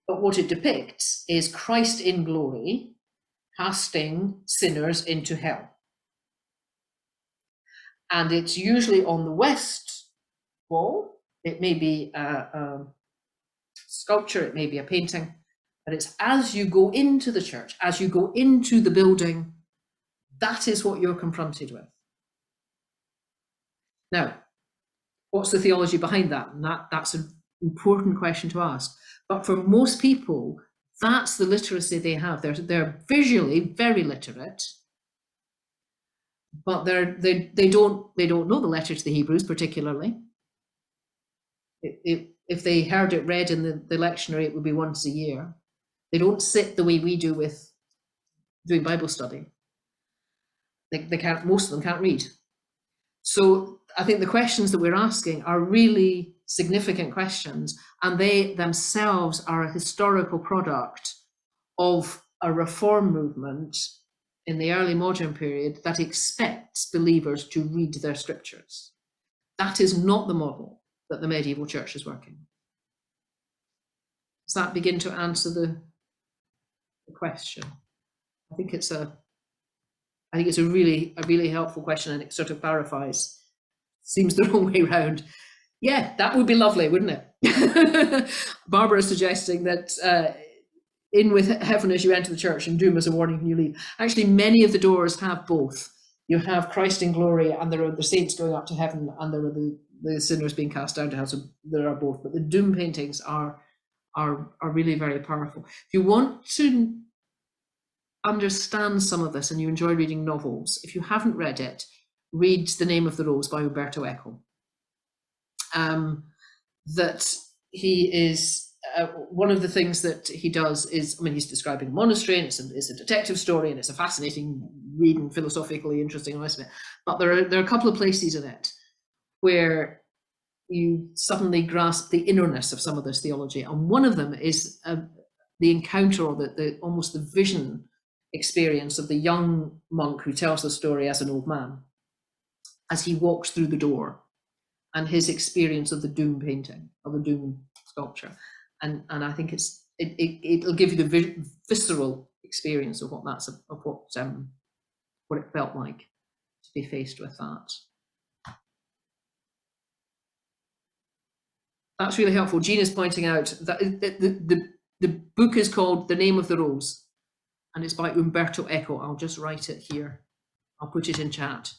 Speaker 1: But what it depicts is Christ in glory casting sinners into hell. And it's usually on the west wall. It may be a sculpture, it may be a painting, but it's as you go into the church, as you go into the building, that is what you're confronted with. Now, what's the theology behind that? And that's an important question to ask. But for most people, that's the literacy they have. They're visually very literate, but they don't know the letter to the Hebrews particularly. If they heard it read in the lectionary, it would be once a year. They don't sit the way we do with doing Bible study. They can't. Most of them can't read. So I think the questions that we're asking are really significant questions, and they themselves are a historical product of a reform movement in the early modern period that expects believers to read their scriptures. That is not the model that the medieval church is working. Does that begin to answer the question? I think it's a really helpful question, and it sort of clarifies. Seems the wrong way around. Yeah, that would be lovely, wouldn't it? Barbara is suggesting that in with heaven as you enter the church and doom as a warning when you leave. Actually, many of the doors have both. You have Christ in glory, and there are the saints going up to heaven, and there are the sinners being cast down to hell. So there are both. But the doom paintings are really very powerful. If you want to understand some of this and you enjoy reading novels, if you haven't read it, read The Name of the Rose by Umberto Eco. That he is, one of the things that he does is, he's describing a monastery, and it's a detective story, and it's a fascinating read and philosophically interesting and all the rest of it. But there are a couple of places in it where you suddenly grasp the innerness of some of this theology. And one of them is the encounter, or almost the vision experience of the young monk who tells the story as an old man, as he walks through the door, and his experience of the Doom painting, of the Doom sculpture. And I think it'll give you the visceral experience of what it felt like to be faced with that. That's really helpful. Jean is pointing out that the book is called The Name of the Rose, and it's by Umberto Eco. I'll just write it here. I'll put it in chat.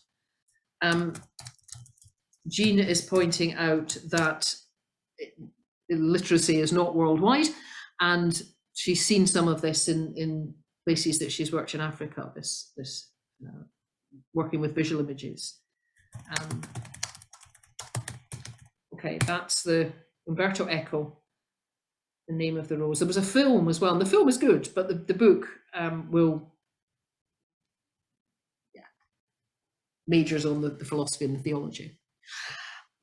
Speaker 1: Jean is pointing out that literacy is not worldwide, and she's seen some of this in places that she's worked in Africa, this working with visual images. Okay, that's the Umberto Eco, The Name of the Rose. There was a film as well, and the film is good, but the book majors on the philosophy and the theology.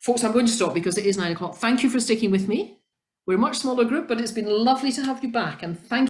Speaker 1: Folks, I'm going to stop because it is 9 o'clock. Thank you for sticking with me. We're a much smaller group, but it's been lovely to have you back, and thank you.